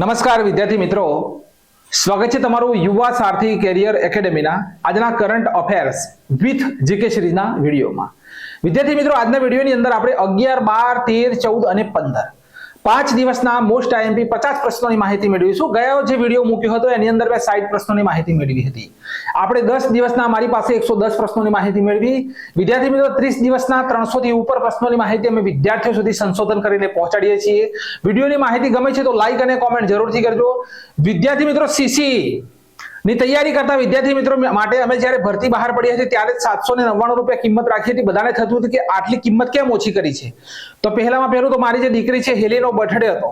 નમસ્કાર વિદ્યાર્થી મિત્રો, સ્વાગત છે તમારું યુવા સારથી કેરિયર એકેડેમીના આજના કરંટ અફેર્સ વિથ જીકે સિરીઝના વિડીયોમાં. વિદ્યાર્થી મિત્રો, આજના વિડીયોની અંદર આપણે 11, 12, 13, 14 અને 15 5 દિવસના મોસ્ટ આઈએમપી 50 પ્રશ્નોની માહિતી મેળવીશું. ગયો જે વિડીયો મૂક્યો હતો એની અંદર મેં 60 પ્રશ્નોની માહિતી મેળવી હતી. આપણે 10 દિવસના મારી પાસે 110 પ્રશ્નોની માહિતી મેળવી. વિદ્યાર્થી મિત્રો, 30 દિવસના 300 થી ઉપર પ્રશ્નોની માહિતી અમે વિદ્યાર્થીઓ સુધી સંશોધન કરીને પહોંચાડીએ છીએ. વિડીયોની માહિતી ગમે છે તો લાઈક અને કોમેન્ટ જરૂરથી કરજો. વિદ્યાર્થી મિત્રો, સીસી ની તૈયારી કરતા વિદ્યાર્થી મિત્રો માટે અમે જ્યારે ભરતી બહાર પડી હતી ત્યારે 799 રૂપિયા કિંમત રાખી હતી. બધાને થતું હતું કે આટલી કિંમત કેમ ઓછી કરી છે. તો પહેલું તો મારી જે દીકરી છે હેલીનો બર્થડે હતો.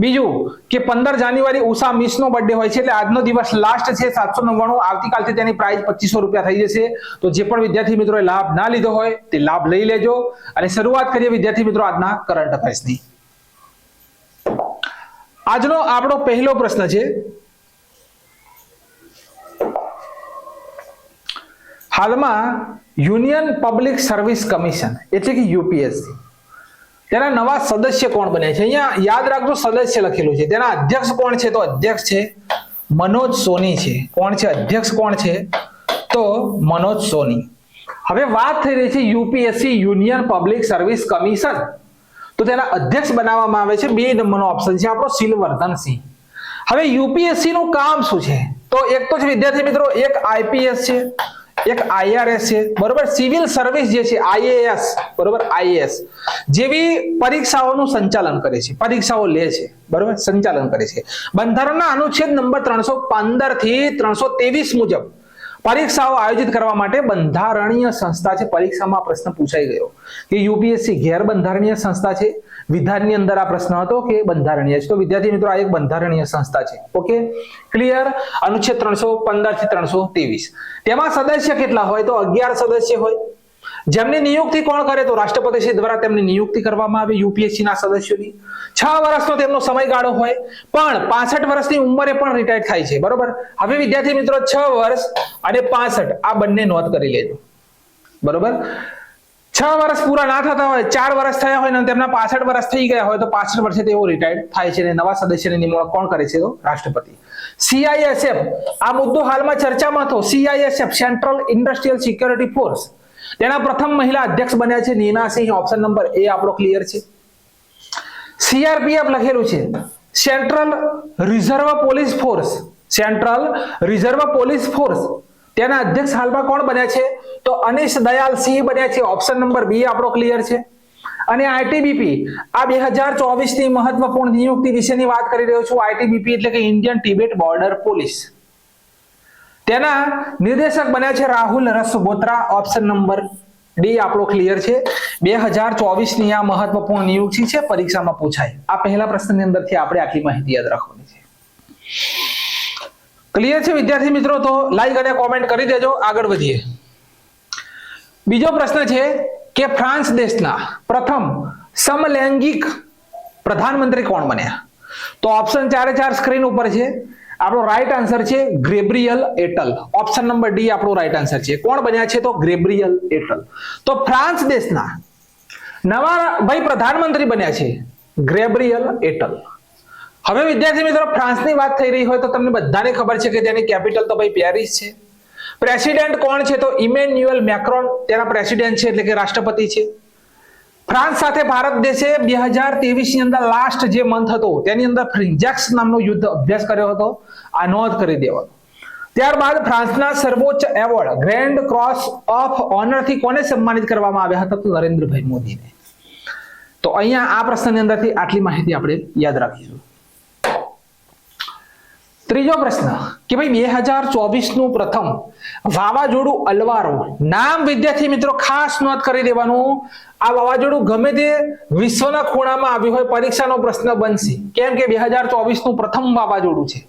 બીજું કે 15 જાન્યુઆરી ઉષા મિસનો બર્થડે હોય છે, એટલે આજનો દિવસ લાસ્ટ છે. 799 આવતીકાલથી તેની પ્રાઇસ 2500 રૂપિયા થઈ જશે. તો જે પણ વિદ્યાર્થી મિત્રોએ લાભ ના લીધો હોય તે લાભ લઈ લેજો. અને શરૂઆત કરીએ વિદ્યાર્થી મિત્રો આજના કરંટ અફેર્સની. આજનો આપણો પહેલો પ્રશ્ન છે, હાલમાં યુનિયન પબ્લિક સર્વિસ કમિશન એટલે કે યુપીએસસી તેના નવા સદસ્ય કોણ બન્યા છે? અહીંયા યાદ રાખજો સદસ્ય લખેલું છે. તેના અધ્યક્ષ કોણ છે? તો અધ્યક્ષ છે મનોજ સોની છે. કોણ છે અધ્યક્ષ? કોણ છે? તો મનોજ સોની. હવે વાત થઈ રહી છે UPSC union public service commission. તો તેના અધ્યક્ષ બનાવવામાં આવે છે 2 નંબરનો ઓપ્શન છે આપણો સિલવર્ધનસિંહ. હવે યુપીએસસી નું કામ શું છે? તો એક તો છે વિદ્યાર્થી મિત્રો, એક આઈપીએસ છે, એક આઈઆરએસ છે, બરોબર. સિવિલ સર્વિસ જે છે આઈએએસ, બરોબર, આઈએએસ જેવી પરીક્ષાઓનું સંચાલન કરે છે, પરીક્ષાઓ લે છે, બરોબર, સંચાલન કરે છે. બંધારણના અનુચ્છેદ નંબર 315 થી 323 મુજબ પરીક્ષાઓ આયોજિત કરવા માટે બંધારણીય સંસ્થા છે. પરીક્ષામાં પ્રશ્ન પૂછાઈ ગયો કે યુપીએસસી ગેરબંધારણીય સંસ્થા છે. વિધાનની અંદર આ પ્રશ્ન હતો કે બંધારણીય છે. તો વિદ્યાર્થી મિત્રો, આ એક બંધારણીય સંસ્થા છે. Okay, clear. અનુચ્છેદ 315 થી 323. તેમાં સદસ્ય કેટલા હોય? તો 11 સદસ્ય હોય. જેમની નિયુક્તિ કોણ કરે? તો રાષ્ટ્રપતિ દ્વારા તેમની નિયુક્તિ કરવામાં આવે યુપીએસસી ના સદસ્યોની. 6 વર્ષનો તેમનો સમયગાળો હોય, પણ 65 વર્ષની ઉંમરે પણ રિટાયર થાય છે, બરોબર. હવે વિદ્યાર્થી મિત્રો, 6 વર્ષ અને 65 આ બંને નોંધ કરી લેજો, બરોબર. 6 વર્ષ પૂરા ના થતા હોય, 4 વર્ષ થયા હોય અને તેમના 65 વર્ષ થઈ ગયા હોય તો 65 વર્ષે તેઓ રિટાયર થાય છે. અને નવા સદસ્યની નિમણૂક કોણ કરે છે? તો રાષ્ટ્રપતિ. સીઆઈએસએફ આ મુદ્દો હાલમાં ચર્ચામાં હતો. CISF central industrial security force, તેના પ્રથમ મહિલા અધ્યક્ષ બન્યા છે નીના સિંહ. ઓપ્શન નંબર એ આપણો ક્લિયર છે. સીઆરપીએફ લખેલું છે central reserve police force, central reserve police force, તેના અધ્યક્ષ હાલમાં કોણ બન્યા છે? તો અનિશ દયાલ સિંહ બન્યા છે. ઓપ્શન નંબર બી આપણો ક્લિયર છે. અને આઈટીબીપી આ 2024 ની મહત્વપૂર્ણ નિયુક્તિ વિશેની વાત કરી રહ્યો છું. આઈટીબીપી એટલે કે ઇન્ડિયન ટિબેટ બોર્ડર પોલીસ, તેના નિર્દેશક બન્યા છે રાહુલ રસબોત્રા. ઓપ્શન નંબર ડી આપણો ક્લિયર છે. 2024 ની આ મહત્વપૂર્ણ નિયુક્તિ છે, પરીક્ષામાં પૂછાય. આ પહેલા પ્રશ્નની અંદરથી આપણે આટલી માહિતી યાદ રાખવાની છે. ક્લિયર છે વિદ્યાર્થી મિત્રો? તો લાઈક અને કોમેન્ટ કરી દેજો. આગળ વધીએ. બીજો પ્રશ્ન છે કે ફ્રાન્સ દેશના પ્રથમ સમલૈંગિક પ્રધાનમંત્રી કોણ બન્યા? તો ઓપ્શન 4 સ્ક્રીન ઉપર છે. આપણો રાઈટ આન્સર છે ગેબ્રિયલ એટલ. ઓપ્શન નંબર ડી આપણો રાઈટ આન્સર છે. કોણ બન્યા છે? તો ગેબ્રિયલ એટલ. તો ફ્રાન્સ દેશના નવા ભાઈ પ્રધાનમંત્રી બન્યા છે ગેબ્રિયલ એટલ. હવે વિદ્યાર્થી મિત્રો, ફ્રાન્સની વાત થઈ રહી હોય તો તમને બધાને ખબર છે કે તેની કેપિટલ તો ભાઈ પેરિસ છે. પ્રેસિડેન્ટ કોણ છે? તો ઇમેન્યુઅલ મેક્રોન તેના પ્રેસિડેન્ટ છે, એટલે કે રાષ્ટ્રપતિ છે. ફ્રાન્સ સાથે ભારત દેશે 2023 ની અંદર લાસ્ટ જે મંથ હતો તેની અંદર ફ્રિન્જાક્સ નામનો યુદ્ધ અભ્યાસ કર્યો હતો. આ નોંધ કરી દેવાનો. ત્યારબાદ ફ્રાન્સના સર્વોચ્ચ award Grand Cross of Honour થી કોને સન્માનિત કરવામાં આવ્યા હતા? તો નરેન્દ્રભાઈ મોદીને. તો અહીંયા આ પ્રશ્નની અંદરથી આટલી માહિતી આપણે યાદ રાખીશું. ત્રીજો પ્રશ્ન કે ભાઈ 2024 નું પ્રથમ વાવાઝોડું અલવારો નામ વિદ્યાર્થી મિત્રો ખાસ નોંધ કરી દેવાનું. આ વાવાઝોડું ગમે તે વિશ્વના ખૂણામાં આવ્યું હોય, પરીક્ષાનો પ્રશ્ન બનશે. કેમ કે 2024 નું પ્રથમ વાવાઝોડું છે,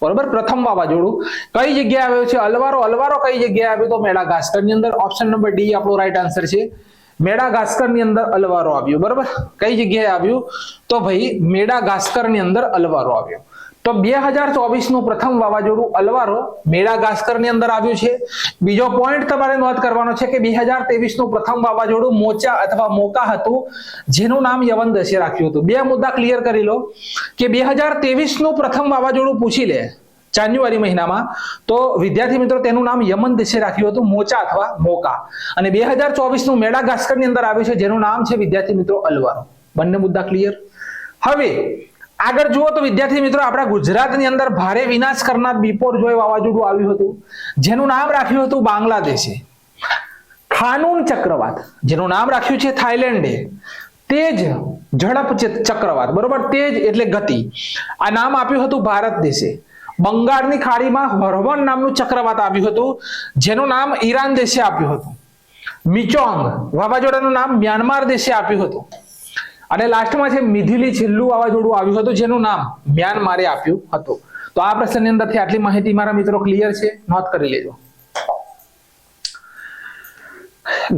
બરોબર. પ્રથમ વાવાઝોડું કઈ જગ્યાએ આવ્યું છે? અલવારો. અલવારો કઈ જગ્યાએ આવ્યું? તો મેડાગાસ્કર ની અંદર. ઓપ્શન નંબર ડી આપણો રાઈટ આન્સર છે. મેડાગાસ્કર ની અંદર અલવારો આવ્યો, બરોબર. કઈ જગ્યાએ આવ્યું? તો ભાઈ મેડાગાસ્કર ની અંદર અલવારો આવ્યો. તો 2024 નું પ્રથમ વાવાઝોડું અલવારો મેડાગાસ્કર ની અંદર આવ્યું છે. બીજો પોઈન્ટ તમારે નોંધ કરવાનો છે કે 2023 નું પ્રથમ વાવાઝોડું મોચા અથવા મોકા હતું, જેનું નામ યવન દેશે રાખ્યું હતું. બે મુદ્દા ક્લિયર કરી લો કે 2023 નું પ્રથમ વાવાઝોડું પૂછી લે જાન્યુઆરી મહિનામાં, તો વિદ્યાર્થી મિત્રો તેનું નામ યમન દેશે રાખ્યું હતું, મોચા અથવા મોકા. અને 2024 નું મેડાગાસ્કર ની અંદર આવ્યું છે, જેનું નામ છે વિદ્યાર્થી મિત્રો અલવારો. બંને મુદ્દા ક્લિયર. હવે આગળ જુઓ તો વિદ્યાર્થી મિત્રો આપણા ગુજરાતની અંદર ભારે વિનાશ કરનાર બિપોરજોય વાવાઝોડું આવ્યું હતું, જેનું નામ રાખ્યું હતું બાંગ્લાદેશે. ખાનૂન ચક્રવાત, જેનું નામ રાખ્યું છે થાઈલેન્ડે. તેજ ઝડપ ચક્રવાત, બરોબર, તેજ એટલે ગતિ, આ નામ આપ્યું હતું ભારત દેશે. બંગાળની ખાડીમાં હરવન નામનું ચક્રવાત આવ્યું હતું, જેનું નામ ઈરાન દેશે આપ્યું હતું. મિચોંગ વાવાઝોડાનું નામ મ્યાનમાર દેશે આપ્યું હતું. અને લાસ્ટમાં છે મિથિલી, છેલ્લું વાવાઝોડું આવ્યું હતું, જેનું નામ મ્યાનમારે આપ્યું હતું. તો આ પ્રશ્નની અંદરથી આટલી માહિતી મારા મિત્રો ક્લિયર છે, નોંધ કરી લેજો.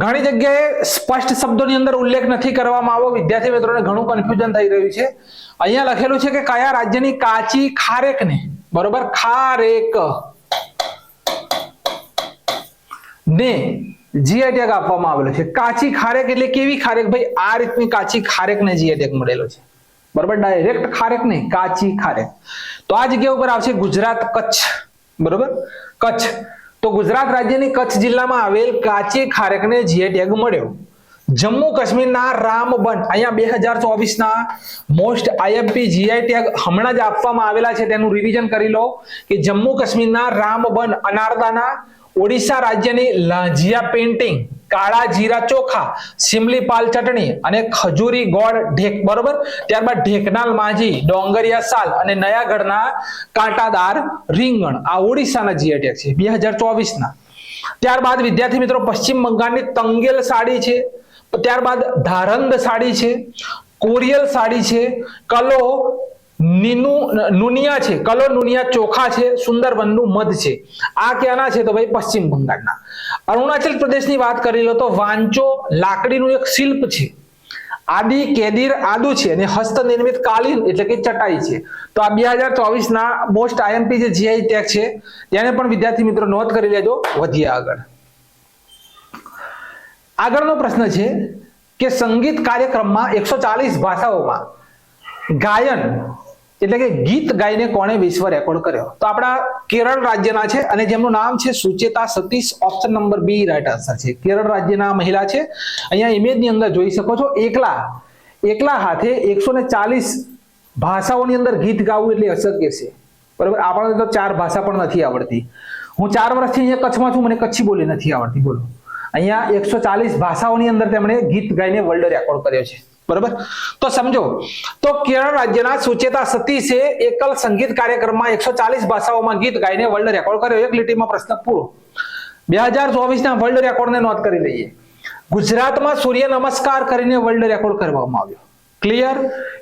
ઘણી જગ્યાએ સ્પષ્ટ શબ્દોની અંદર ઉલ્લેખ નથી કરવામાં આવ્યો, વિદ્યાર્થી મિત્રોને ઘણું કન્ફ્યુઝન થઈ રહ્યું છે. અહીંયા લખેલું છે કે કયા રાજ્યની કાચી ખારેકને, બરોબર, ખારેક ને જીઆઈ ટેગ આપવામાં આવેલો છે. કાચી ખારેક એટલે કેવી ખારેક? ભાઈ આ રીતની કાચી ખારેકને જીઆઈ ટેગ મળેલો છે, બરોબર, ડાયરેક્ટ ખારેક નહીં, કાચી ખારેક. તો આ જગ્યા ઉપર આવશે ગુજરાત, કચ્છ, બરોબર, કચ્છ. તો ગુજરાત રાજ્યની કચ્છ જિલ્લામાં આવેલ કાચી ખારેકને જીઆઈ ટેગ મળ્યો. જમ્મુ કાશ્મીરના રામબન, અહીંયા 2024 ના મોસ્ટ આઈએમપી જીઆઈ ટેગ હમણાં જ આપવામાં આવેલા છે, તેનું રિવિઝન કરી લો કે જમ્મુ કાશ્મીરના રામબન, અનારદાના, ઓડિશા રાજ્યની લાંજિયા પેઇન્ટિંગ, કાળા જીરા ચોખા, સિમલીપાલ ચટણી અને ખજૂરી ગોળ ઢેક, બરોબર. ત્યારબાદ ઢેકનાલ માજી, ડોંગરિયા સાલ અને નયાગઢના કાંટાદાર રીંગણ, આ ઓડિશાના જીઆઈ ટેગ છે 2024 ના. ત્યારબાદ વિદ્યાર્થી મિત્રો પશ્ચિમ બંગાળની તંગેલ સાડી છે, ત્યારબાદ ધારંદ સાડી છે, કોરિયલ સાડી છે, કલો નુનિયા છે, કલો નુનિયા ચોખા છે, સુંદરબનનું મધ છે. આ ક્યાંના છે? તો ભાઈ પશ્ચિમ બંગાળના. અરુણાચલ પ્રદેશની વાત કરી લો તો વાંચો લાકડીનું એક શિલ્પ છે, આદિ કેદીર આદુ છે, અને હસ્તનિર્મિત કાલીન એટલે કે ચટાઈ છે. તો આ 2024 ના મોસ્ટ આઈએમપી જે જીઆઈ ટેગ છે તેને પણ વિદ્યાર્થી મિત્રો નોંધ કરી લેજો. વધીએ આગળ. આગળનો પ્રશ્ન છે કે સંગીત કાર્યક્રમમાં 140 ભાષાઓમાં ગાયન એટલે કે ગીત ગાઈને કોણે વિશ્વ રેકોર્ડ કર્યો? તો આપણા કેરળ રાજ્યના છે અને જેમનું નામ છે Sucheta Satish. Option number B right answer છે. કેરળ રાજ્યના મહિલા છે. અહીંયા ઇમેજ ની અંદર જોઈ શકો છો, એકલા હાથે 140 ભાષાઓની અંદર ગીત ગાવું એટલે અશક્ય છે, બરાબર. આપણને તો 4 ભાષા પણ નથી આવડતી. હું 4 વર્ષથી અહીંયા કચ્છમાં છું, મને કચ્છી બોલી નથી આવડતી, બોલો. અહીંયા 140 ભાષાઓની અંદર તેમણે ગીત ગાઈને વર્લ્ડ રેકોર્ડ કર્યો છે, બરાબર. તો સમજો, તો કેરળ રાજ્યના સુચેતા સતીશે એકલ સંગીત કાર્યક્રમમાં 140 ભાષાઓમાં ગીત ગાઈને વર્લ્ડ રેકોર્ડ કર્યો. એક લીટીમાં પ્રશ્ન પૂરો. 2024 ના વર્લ્ડ રેકોર્ડને નોંધ કરી લઈએ. ગુજરાતમાં સૂર્ય નમસ્કાર કરીને વર્લ્ડ રેકોર્ડ કરવામાં આવ્યો. ક્લિયર.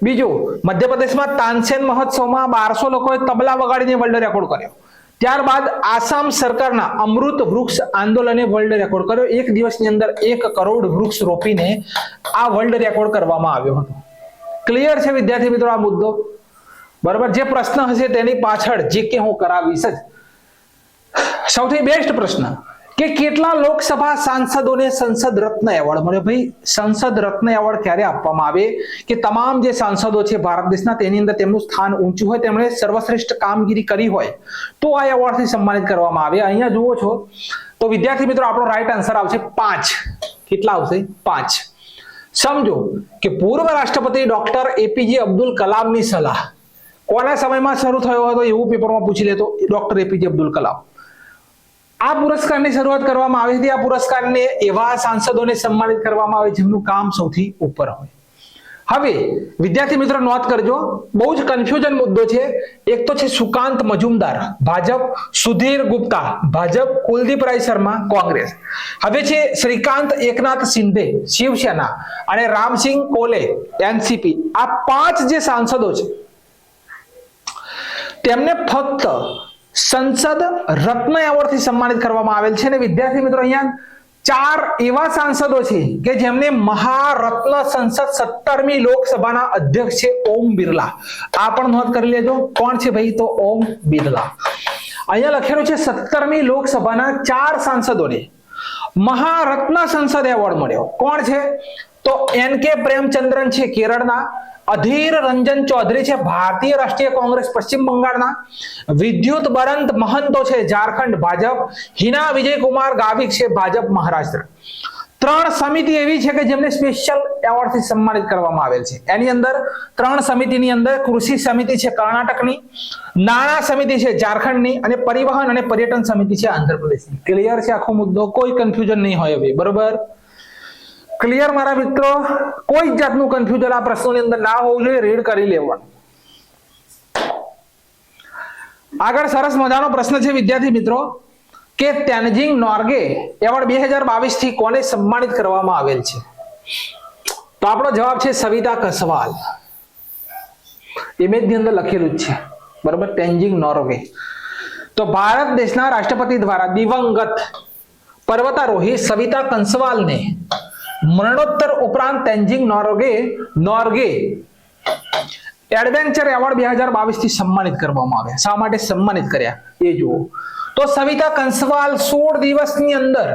બીજું, મધ્યપ્રદેશમાં તાનસેન મહોત્સવમાં 1200 લોકોએ તબલા વગાડીને વર્લ્ડ રેકોર્ડ કર્યો. ત્યારબાદ આસામ સરકારના અમૃત વૃક્ષ આંદોલને વર્લ્ડ રેકોર્ડ કર્યો. એક દિવસની અંદર 1 કરોડ વૃક્ષ રોપીને આ વર્લ્ડ રેકોર્ડ કરવામાં આવ્યો હતો. ક્લિયર છે વિદ્યાર્થી મિત્રો આ મુદ્દો? બરાબર. જે પ્રશ્ન હશે તેની પાછળ જે કે હું કરાવીશ જ. સૌથી બેસ્ટ પ્રશ્ન કે કેટલા લોકસભા સાંસદોને સંસદ રત્ન એવોર્ડ મળ્યો? ભાઈ સંસદ રત્ન એવોર્ડ ક્યારે આપવામાં આવે કે તમામ જે સાંસદો છે ભારત દેશના તેની અંદર તેમનું સ્થાન ઊંચું હોય, તેમણે સર્વશ્રેષ્ઠ કામગીરી કરી હોય તો આ એવોર્ડથી સન્માનિત કરવામાં આવે. અહીંયા જુઓ છો તો વિદ્યાર્થી મિત્રો આપણો રાઈટ આન્સર આવશે 5. કેટલા આવશે? 5. સમજો કે પૂર્વ રાષ્ટ્રપતિ ડોક્ટર એપીજે અબ્દુલ કલામની સલાહ કોના સમયમાં શરૂ થયો હતો એવું પેપરમાં પૂછી લેતો. Doctor APJ Abdul Kalam. આ પુરસ્કારની શરૂઆત કરવામાં આવી હતી. આ પુરસ્કારને એવા સાંસદોને સન્માનિત કરવામાં આવે જેમનું કામ સૌથી ઉપર હોય. હવે વિદ્યાર્થી મિત્રો નોંધ કરજો, બહુ જ કન્ફ્યુઝન મુદ્દો છે. એક તો છે સુકાંત મજુમદાર ભાજપ, સુધીર ગુપ્તા ભાજપ, કુલદીપરાય શર્મા કોંગ્રેસ. હવે છે શ્રીકાંત એકનાથ શિંદે શિવસેના અને રામસિંહ કોલે એનસીપી. આ 5 જે સાંસદો છે તેમને ફક્ત સંસદ રત્ન એવોર્ડથી સન્માનિત કરવામાં આવેલ છે. અને વિદ્યાર્થી મિત્રો અહીંયા ચાર એવા સાંસદો છે કે જેમને મહારત્ન સંસદ 17મી લોકસભાના અધ્યક્ષ છે ઓમ બિરલા. આ પણ નોંધ કરી લેજો. કોણ છે ભાઈ? તો ઓમ બિરલા. અહીંયા લખેલું છે 17મી લોકસભાના ચાર સાંસદોને મહારત્ન સંસદ એવોર્ડ મળ્યો. કોણ છે? તો NK પ્રેમચંદ્રન છે કેરળના, અધીર રંજન ચૌધરી છે ભારતીય રાષ્ટ્રીય કોંગ્રેસ પશ્ચિમ બંગાળના, વિદ્યુત બરંત મહંતો છે ઝારખંડ ભાજપ, હિના વિજયકુમાર ગાવિક છે ભાજપ મહારાષ્ટ્ર. ત્રણ સમિતિ એવી છે કે જેમને સ્પેશિયલ એવોર્ડથી સન્માનિત કરવામાં આવેલ છે. એની અંદર ત્રણ સમિતિની અંદર કૃષિ સમિતિ છે કર્ણાટકની, નાણાં સમિતિ છે ઝારખંડની અને પરિવહન અને પર્યટન સમિતિ છે આંધ્રપ્રદેશની. ક્લિયર છે આખો મુદ્દો? કોઈ કન્ફ્યુઝન નહીં હોય હવે, બરોબર? ક્લિયર મારા મિત્રો? કોઈ જાતનું કન્ફ્યુઝન આ પ્રશ્નોની અંદર ના હોવું જોઈએ. રીડ કરી લેવાનું. આગળ સરસ મજાનો પ્રશ્ન છે વિદ્યાર્થી મિત્રો કે તેનજિંગ નોર્ગે એવોર્ડ 2022 થી કોને સન્માનિત કરવામાં આવેલ છે? તો આપણો જવાબ છે સવિતા કસવાલ. ઇમેજ ની અંદર લખેલું જ છે, બરોબર? તેનજિંગ નોર્ગે. તો ભારત દેશના રાષ્ટ્રપતિ દ્વારા દિવંગત પર્વતારોહી સવિતા કંસવાલને મરણોત્તર ઉપરાંત તેનજિંગ નોર્ગે એડવેન્ચર એવોર્ડ 2022 થી સન્માનિત કરવામાં આવ્યા. શા માટે સન્માનિત કર્યા એ જુઓ. તો સવિતા કંસવાલ 16 દિવસની અંદર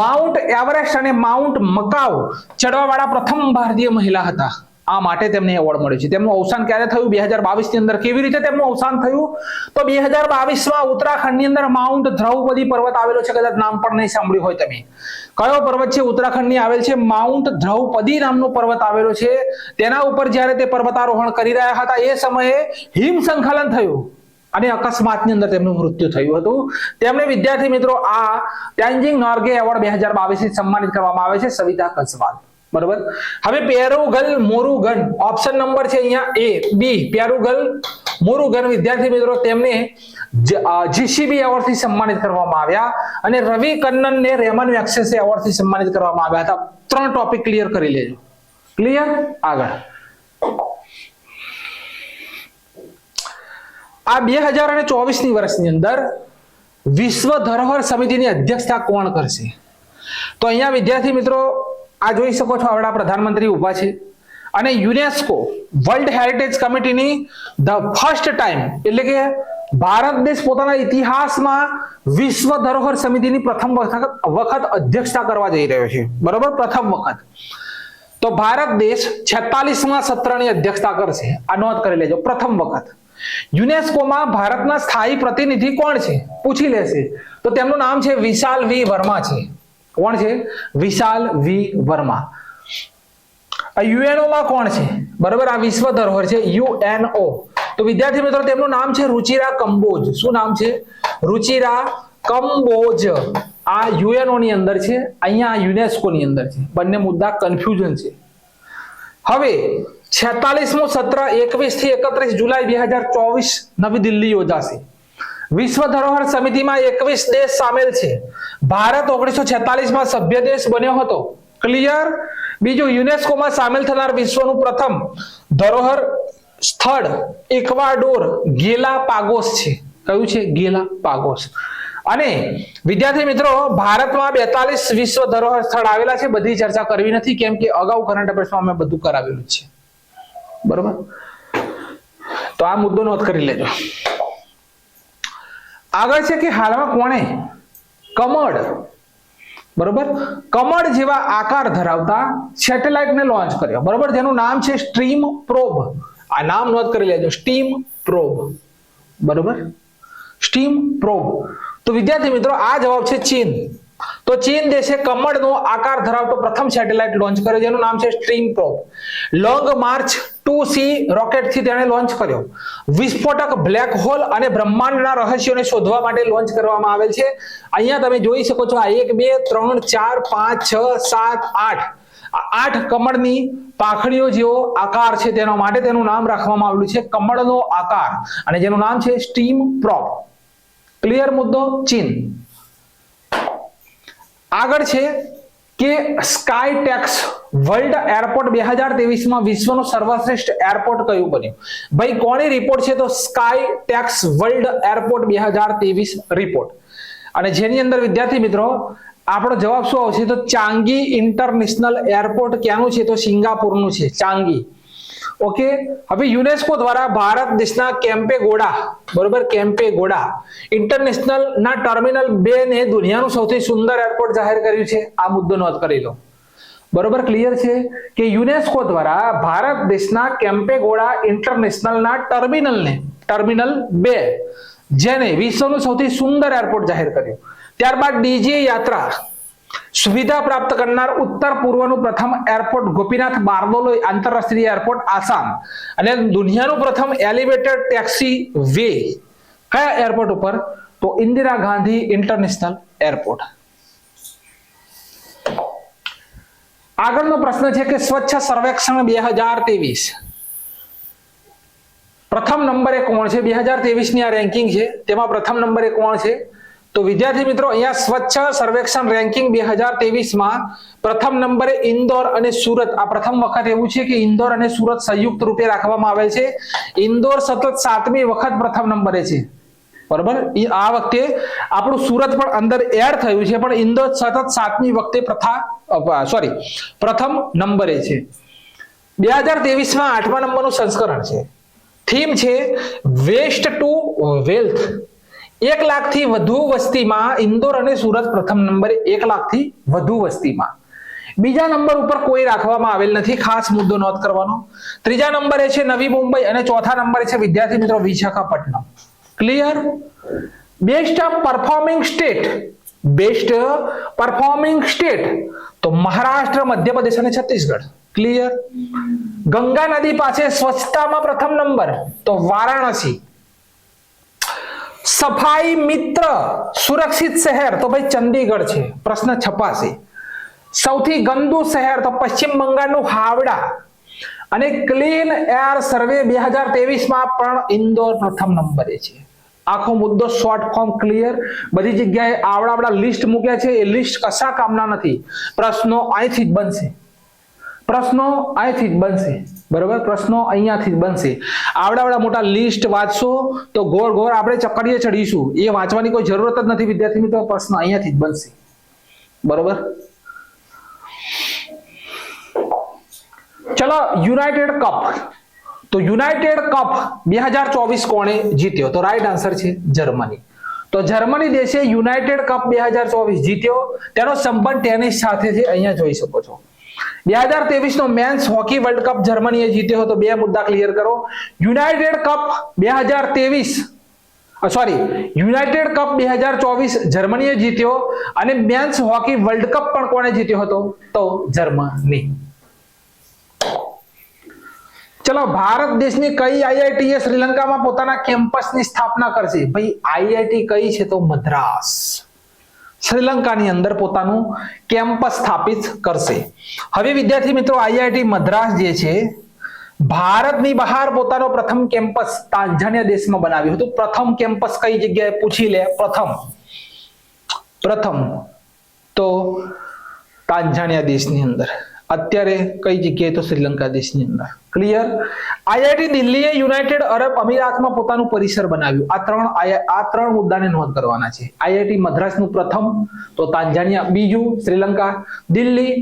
માઉન્ટ એવરેસ્ટ અને માઉન્ટ મકાઉ ચડવાવાળા પ્રથમ ભારતીય મહિલા હતા. આ માટે તેમને એવોર્ડ મળ્યો છે. તેમનું અવસાન ક્યારે થયું? 2022 ની અંદર. કેવી રીતે તેમનું અવસાન થયું? તો 2022માં ઉત્તરાખંડની અંદર માઉન્ટ દ્રૌપદી પર્વત આવેલો છે. કદાચ નામ પણ નહીં સાંભળ્યું હોય તમે. કયો પર્વત છે? ઉત્તરાખંડની આવેલ છે માઉન્ટ દ્રૌપદી નામનો પર્વત આવેલો છે. તેના ઉપર જ્યારે તે પર્વતારોહણ કરી રહ્યા હતા એ સમયે હિમસ્ખલન થયું અને અકસ્માતની અંદર તેમનું મૃત્યુ થયું હતું. તેમને વિદ્યાર્થી મિત્રો આ તેનજિંગ નોર્ગે એવોર્ડ 2022 થી સન્માનિત કરવામાં આવે છે સવિતા કંસવાલ. બરોબર? હવે પેરુગલ મોરુગન ઓપ્શન નંબર છે અહીંયા A B પેરુગલ મોરુગન વિદ્યાર્થી મિત્રો તેમને જીસીબી એવોર્ડ થી સન્માનિત કરવામાં આવ્યા અને રવિ કન્નનને રેમન મેગ્સેસે એવોર્ડ થી સન્માનિત કરવામાં આવ્યા હતા. ત્રણ ટોપિક ક્લિયર કરી લેજો. ક્લિયર? આગળ આ 2024ની વર્ષની અંદર વિશ્વ ધરોહર સમિતિની અધ્યક્ષતા કોણ કરશે? તો અહીંયા વિદ્યાર્થી મિત્રો આ જોઈ શકો છો આપણા પ્રધાનમંત્રી ઉભા છે અને યુનેસ્કો વર્લ્ડ હેરિટેજ કમિટીની ધ ફર્સ્ટ ટાઈમ એટલે કે ભારત દેશ પોતાના ઇતિહાસમાં વિશ્વ ધરોહર સમિતિની પ્રથમ વખત અધ્યક્ષતા કરવા જઈ રહ્યો છે. બરોબર? પ્રથમ વખત. તો ભારત દેશ 46મા સત્રની અધ્યક્ષતા કરશે. આ નોંધ કરી લેજો. પ્રથમ વખત. યુનેસ્કોમાં ભારતના સ્થાયી પ્રતિનિધિ કોણ છે? પૂછી લેશે. તો તેમનું નામ છે વિશાલ વી વર્મા છે. કોણ છે? વિશાલ વી વર્મા. યુએનઓ માં કોણ છે? બરોબર? આ વિશ્વ ધરોહર છે યુએનઓ. તો વિદ્યાર્થી મિત્રો તેમનું નામ છે રુચિરા કંબોજ. શું નામ છે? રુચિરા કંબોજ. આ યુએનઓ ની અંદર છે, અહીંયા યુનેસ્કો ની અંદર છે. બંને મુદ્દા કન્ફ્યુઝન છે. હવે 46મું સત્ર 21 થી 31 જુલાઈ 2024 નવી દિલ્હી યોજાશે. વિશ્વ ધરોહર સમિતિમાં 21 દેશ સામેલ છે. ભારત 1946માં સભ્ય દેશ બન્યો હતો. ક્લિયર? બીજું, યુનેસ્કોમાં સામેલ થનાર વિશ્વનું પ્રથમ ધરોહર સ્થળ ઇક્વાડોર ગેલાપાગોસ છે. કયું છે? ગેલાપાગોસ. અને વિદ્યાર્થી મિત્રો ભારતમાં 42 વિશ્વ ધરોહર સ્થળ આવેલા છે. બધી ચર્ચા કરવી નથી કેમ કે અગાઉ કરંટ અફેર્સમાં અમે બધું કરાવેલું છે. બરોબર? તો આ મુદ્દો નોંધ કરી લેજો. આગળ છે કે હાલમાં કોણે કમળ, બરોબર, કમળ જેવા આકાર ધરાવતા સેટેલાઇટને લોન્ચ કર્યો. બરોબર? જેનું નામ છે સ્ટ્રીમ પ્રોબ. આ નામ નોંધ કરી લેજો. Steam probe. બરોબર? Steam probe. તો વિદ્યાર્થી મિત્રો આ જવાબ છે ચીન. તો ચીન દેશે કમળનો આકાર ધરાવતો પ્રથમ સેટેલાઇટ લોન્ચ કર્યો જેનું નામ છે stream probe. Long March 2C rocket થી તેણે લોન્ચ કર્યો. વિસ્ફોટક બ્લેક હોલ અને બ્રહ્માંડના રહસ્યોને શોધવા માટે લોન્ચ કરવામાં આવેલ છે. અહીંયા તમે જોઈ શકો છો આ 1 2 3 4 5 6 7 8 8 કમળની પાંખડીઓ જેવો આકાર છે તેના માટે તેનું નામ રાખવામાં આવ્યું છે કમળનો આકાર અને જેનું નામ છે સ્ટીમ પ્રોબ. ક્લિયર મુદ્દો? ચીન. આગળ છે કે સ્કાયટેક્સ વર્લ્ડ એરપોર્ટ 2023માં વિશ્વનું સર્વશ્રેષ્ઠ એરપોર્ટ કયું બન્યું? ભાઈ કોની રિપોર્ટ છે? તો સ્કાયટેક્સ વર્લ્ડ એરપોર્ટ 2023 રિપોર્ટ. અને જેની અંદર વિદ્યાર્થી મિત્રો આપણો જવાબ શું આવશે? તો ચાંગી ઇન્ટરનેશનલ એરપોર્ટ ક્યાંનું છે? તો સિંગાપુરનું છે, ચાંગી. ઓકે. હવે યુનેસ્કો દ્વારા ભારત દેશના કેમ્પેગોડા, બરોબર, કેમ્પેગોડા ઇન્ટરનેશનલ ના ટર્મિનલ 2 ને દુનિયાનું સૌથી સુંદર એરપોર્ટ જાહેર કર્યું છે. આ મુદ્દો નોંધ કરી લો. બરોબર, ક્લિયર છે કે યુનેસ્કો દ્વારા ભારત દેશના કેમ્પેગોડા ઇન્ટરનેશનલ ના ટર્મિનલ 2 જેને વિશ્વનું સૌથી સુંદર એરપોર્ટ જાહેર કર્યું. ત્યારબાદ ડીજી યાત્રા સુવિધા પ્રાપ્ત કરનાર ઉત્તર પૂર્વનું પ્રથમ એરપોર્ટ ગોપીનાથ બારદોલોઈ આંતરરાષ્ટ્રીય એરપોર્ટ આસામ, અને દુનિયાનું પ્રથમ એલિવેટેડ ટેક્સી વે કયા એરપોર્ટ ઉપર? તો ઇન્દિરા ગાંધી ઇન્ટરનેશનલ એરપોર્ટ. આગળનો પ્રશ્ન છે કે સ્વચ્છ સર્વેક્ષણ 2023 પ્રથમ નંબરે કોણ છે? 2023 ની આ રેન્કિંગ છે, તેમાં પ્રથમ નંબરે કોણ છે? તો વિદ્યાર્થી મિત્રો, અહીંયા સ્વચ્છ સર્વેક્ષણ રેન્કિંગ 2023 માં પ્રથમ નંબરે ઇન્દોર અને સુરત. આ પ્રથમ વખત એવું છે કે ઇન્દોર અને સુરત સંયુક્ત રૂપે રાખવામાં આવે છે. ઇન્દોર સતત 7મી વખત પ્રથમ નંબરે છે, બરોબર. આ વખતે આપણું સુરત પણ અંદર એડ થયું છે, પણ ઇન્દોર સતત 7મી વખતે પ્રથમ નંબરે છે. 2023 માં 8મા નંબરનું સંસ્કરણ છે. થીમ છે વેસ્ટ ટુ વેલ્થ. 1 લાખથી વધુ વસ્તીમાં ઇન્દોર અને સુરત પ્રથમ નંબરે, 1 લાખથી વધુ વસ્તીમાં. બીજા નંબર ઉપર કોઈ રાખવામાં આવેલ નથી, ખાસ મુદ્દો નોંધ કરવાનો. ત્રીજા નંબરે છે નવી મુંબઈ અને ચોથા નંબરે છે વિદ્યાર્થી મિત્રો Visakhapatnam. Clear? Best performing state તો મહારાષ્ટ્ર, મધ્યપ્રદેશ અને છત્તીસગઢ. ક્લિયર? ગંગા નદી પાસે સ્વચ્છતામાં પ્રથમ નંબર તો વારાણસી. સફાઈ મિત્ર સુરક્ષિત શહેર તો ભાઈ ચંદીગઢ છે, પ્રશ્ન છપાશે. સૌથી ગંદુ શહેર તો પશ્ચિમ બંગાળનું હાવડા. અને ક્લીન એર સર્વે 2023 માં પણ ઇન્દોર પ્રથમ નંબરે છે. આખો મુદ્દો શોર્ટ ફોર્મ ક્લિયર. બધી જગ્યાએ આવડા લિસ્ટ મૂક્યા છે, એ લિસ્ટ કશા કામના નથી. પ્રશ્નો અહીંથી જ બનશે, બરોબર. પ્રશ્નો અહીંયાથી જ બનશે. આવડા મોટા લિસ્ટ વાંચશો તો ઘોર આપણે ચક્કરીએ ચડીશું. એ વાંચવાની કોઈ જરૂરત જ નથી વિદ્યાર્થી મિત્રો. પ્રશ્ન અહીંયાથી જ બનશે, બરોબર. ચલો, યુનાઇટેડ કપ. તો યુનાઇટેડ કપ 2024 કોણે જીત્યો? તો રાઈટ આન્સર છે જર્મની. તો જર્મની દેશે યુનાઇટેડ કપ 2024 જીત્યો. તેનો સંબંધ ટેનિસ સાથે છે, અહીંયા જોઈ શકો છો. 2023 નો મેન્સ હોકી વર્લ્ડ કપ જર્મનીએ જીત્યો હતો. 2 મુદ્દા ક્લિયર કરો. યુનાઇટેડ કપ 2024 જર્મનીએ જીત્યો, અને મેન્સ હોકી વર્લ્ડ કપ પણ કોણે જીત્યો હતો? તો જર્મની. ચલો, ભારત દેશની કઈ આઈઆઈટી શ્રીલંકામાં પોતાના કેમ્પસની સ્થાપના કરશે? ભાઈ આઈઆઈટી કઈ છે? તો મદ્રાસ. શ્રીલંકાની અંદર પોતાનું કેમ્પસ સ્થાપિત કરશે. હવે વિદ્યાર્થી મિત્રો, આઈઆઈટી મદ્રાસ જે છે ભારતની બહાર પોતાનો પ્રથમ કેમ્પસ તાંઝાનિયા દેશમાં બનાવ્યું હતું. પ્રથમ કેમ્પસ કઈ જગ્યાએ? પૂછી લે. પ્રથમ તો તાંઝાનિયા દેશની અંદર. અત્યારે કઈ જગ્યાએ? તો શ્રીલંકા દેશની અંદર. ક્લિયર? આઈઆઈટી દિલ્હીએ યુનાઇટેડ અરબ અમીરાતમાં પોતાનું પરિસર બનાવ્યું. આ ત્રણ મુદ્દાને નોંધ કરવાના છે. આઈઆઈટી મદ્રાસનું પ્રથમ તો તાંઝાનિયા, બીજું શ્રીલંકા, દિલ્હી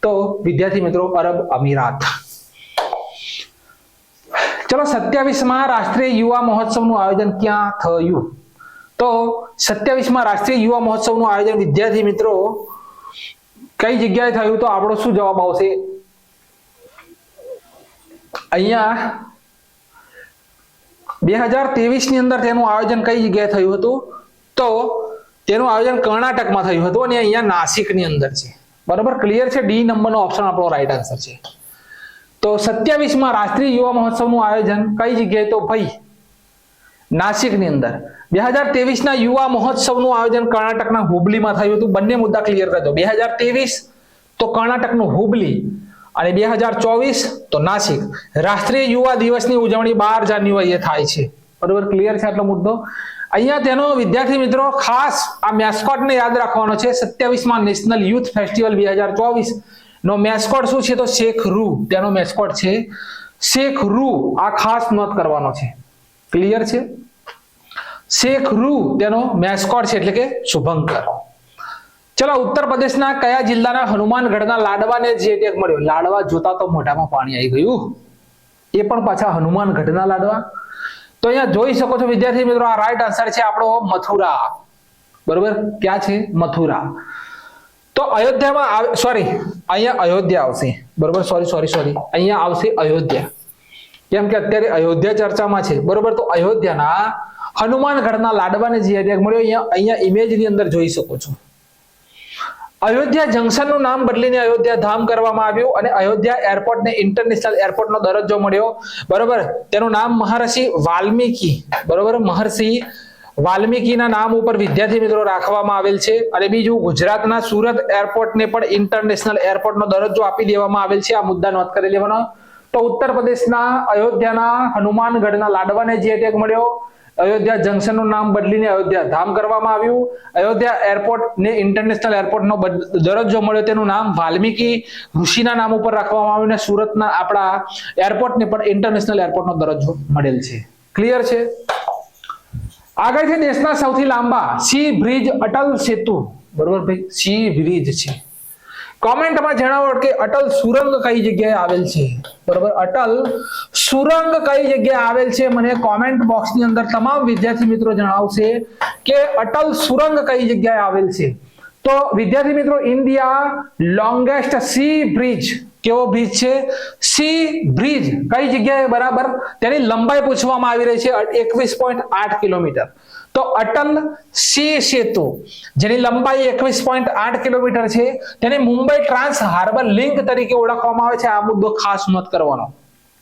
તો વિદ્યાર્થી મિત્રો અરબ અમીરાત. ચલો, 27માં રાષ્ટ્રીય યુવા મહોત્સવનું આયોજન ક્યાં થયું? તો 27માં રાષ્ટ્રીય યુવા મહોત્સવનું આયોજન વિદ્યાર્થી મિત્રો કઈ જગ્યાએ થયું? તો આપણો શું જવાબ આવશે? અહીંયા 2023 ની અંદર તેનું આયોજન કઈ જગ્યાએ થયું હતું? તો તેનું આયોજન કર્ણાટકમાં થયું હતું, અને અહીંયા નાસિકની અંદર છે, બરાબર. ક્લિયર છે? ડી નંબરનો ઓપ્શન આપણો રાઈટ આન્સર છે. તો 27માં રાષ્ટ્રીય યુવા મહોત્સવનું આયોજન કઈ જગ્યાએ? તો ભાઈ નાસિકની અંદર. 2023ના યુવા મહોત્સવનું આયોજન કર્ણાટકના હુબલીમાં થયું હતું. બંને મુદ્દા ક્લિયર કરજો. 2023 તો કર્ણાટકનું હુબલી, અને 2024 તો નાસિક. રાષ્ટ્રીય યુવા દિવસની ઉજવણી 12 જાન્યુઆરીએ થાય છે, બરોબર. ક્લિયર છે આટલો મુદ્દો? અહીંયા તેનો વિદ્યાર્થી મિત્રો ખાસ આ મેસ્કોટને યાદ રાખવાનો છે. 27માં નેશનલ યુથ ફેસ્ટિવલ 2024 નો મેસ્કોટ શું છે? તો શેખ રૂ. તેનો મેસ્કોટ છે શેખ રૂ. આ ખાસ નોંધ કરવાનો છે. ક્લિયર છે? શેખ રૂ તેનો મેસ્કોટ છે, એટલે કે શુભંકર. ચલો, ઉત્તર પ્રદેશના કયા જિલ્લાના હનુમાનગઢના લાડવાને જે એટેક મળ્યો? લાડવા જોતા તો મોઢામાં પાણી આવી ગયું. એ પણ પાછા હનુમાનગઢના લાડવા. તો અહીંયા જોઈ શકો છો વિદ્યાર્થી મિત્રો, આ રાઈટ આન્સર છે આપણો મથુરા. બરોબર, ક્યાં છે? મથુરા. તો અયોધ્યામાં સોરી, અહીંયા અયોધ્યા આવશે. બરોબર, સોરી અહીંયા આવશે અયોધ્યા, કેમ કે અત્યારે અયોધ્યા ચર્ચામાં છે. બરોબર, તો અયોધ્યાના હનુમાનગઢના લાડવાને જે એટેક મળ્યો અહીંયા ઇમેજની અંદર જોઈ શકો છો. અયોધ્યા જંકશનનું નામ બદલીને અયોધ્યા ધામ કરવામાં આવ્યું અને અયોધ્યા એરપોર્ટને ઇન્ટરનેશનલ એરપોર્ટનો દરજ્જો મળ્યો. બરોબર, તેનું નામ મહર્ષિ વાલ્મીકી, બરોબર, મહર્ષિ વાલ્મીકીના નામ ઉપર વિદ્યાર્થી મિત્રો રાખવામાં આવેલ છે. અને બીજું, ગુજરાતના સુરત એરપોર્ટને પણ ઇન્ટરનેશનલ એરપોર્ટનો દરજ્જો આપી દેવામાં આવેલ છે. આ મુદ્દા નોંધ કરી લેવાનો. તો ઉત્તર પ્રદેશના અયોધ્યાના હનુમાનગઢના લાડવાને જે એટેક મળ્યો, અયોધ્યા જંકશનનું નામ બદલીને અયોધ્યા ધામ કરવામાં આવ્યું, અયોધ્યા એરપોર્ટ ને ઇન્ટરનેશનલ એરપોર્ટનો દરજ્જો મળ્યો, તેનું નામ વાલ્મીકી ઋષિના નામ ઉપર રાખવામાં આવ્યું, અને સુરતના આપણા એરપોર્ટને પણ ઇન્ટરનેશનલ એરપોર્ટનો દરજ્જો મળેલ છે. ક્લિયર છે? આગળ છે દેશના સૌથી લાંબા સી બ્રિજ અટલ સેતુ. બરોબર ભાઈ, સી બ્રિજ છે. કોમેન્ટમાં જણાવો કે અટલ સુરંગ કઈ જગ્યાએ આવેલ છે. બરોબર, અટલ સુરંગ કઈ જગ્યાએ આવેલ છે? મને કોમેન્ટ બોક્સની અંદર તમામ વિદ્યાર્થી મિત્રો જણાવશે કે અટલ સુરંગ કઈ જગ્યાએ આવેલ છે. તો વિદ્યાર્થી મિત્રો, ઇન્ડિયા લોંગેસ્ટ સી બ્રિજ, કેવો બ્રિજ છે? સી બ્રિજ કઈ જગ્યાએ? બરાબર, તેની લંબાઈ પૂછવામાં આવી રહી છે 21.8 કિલોમીટર. તો અટલ સી સેતુ જેની લંબાઈ 21.8 કિલોમીટર છે, તેને મુંબઈ ટ્રાન્સ હાર્બર લિંક તરીકે ઓળખવામાં આવે છે. આ મુદ્દો ખાસ નોંધ કરવાનો.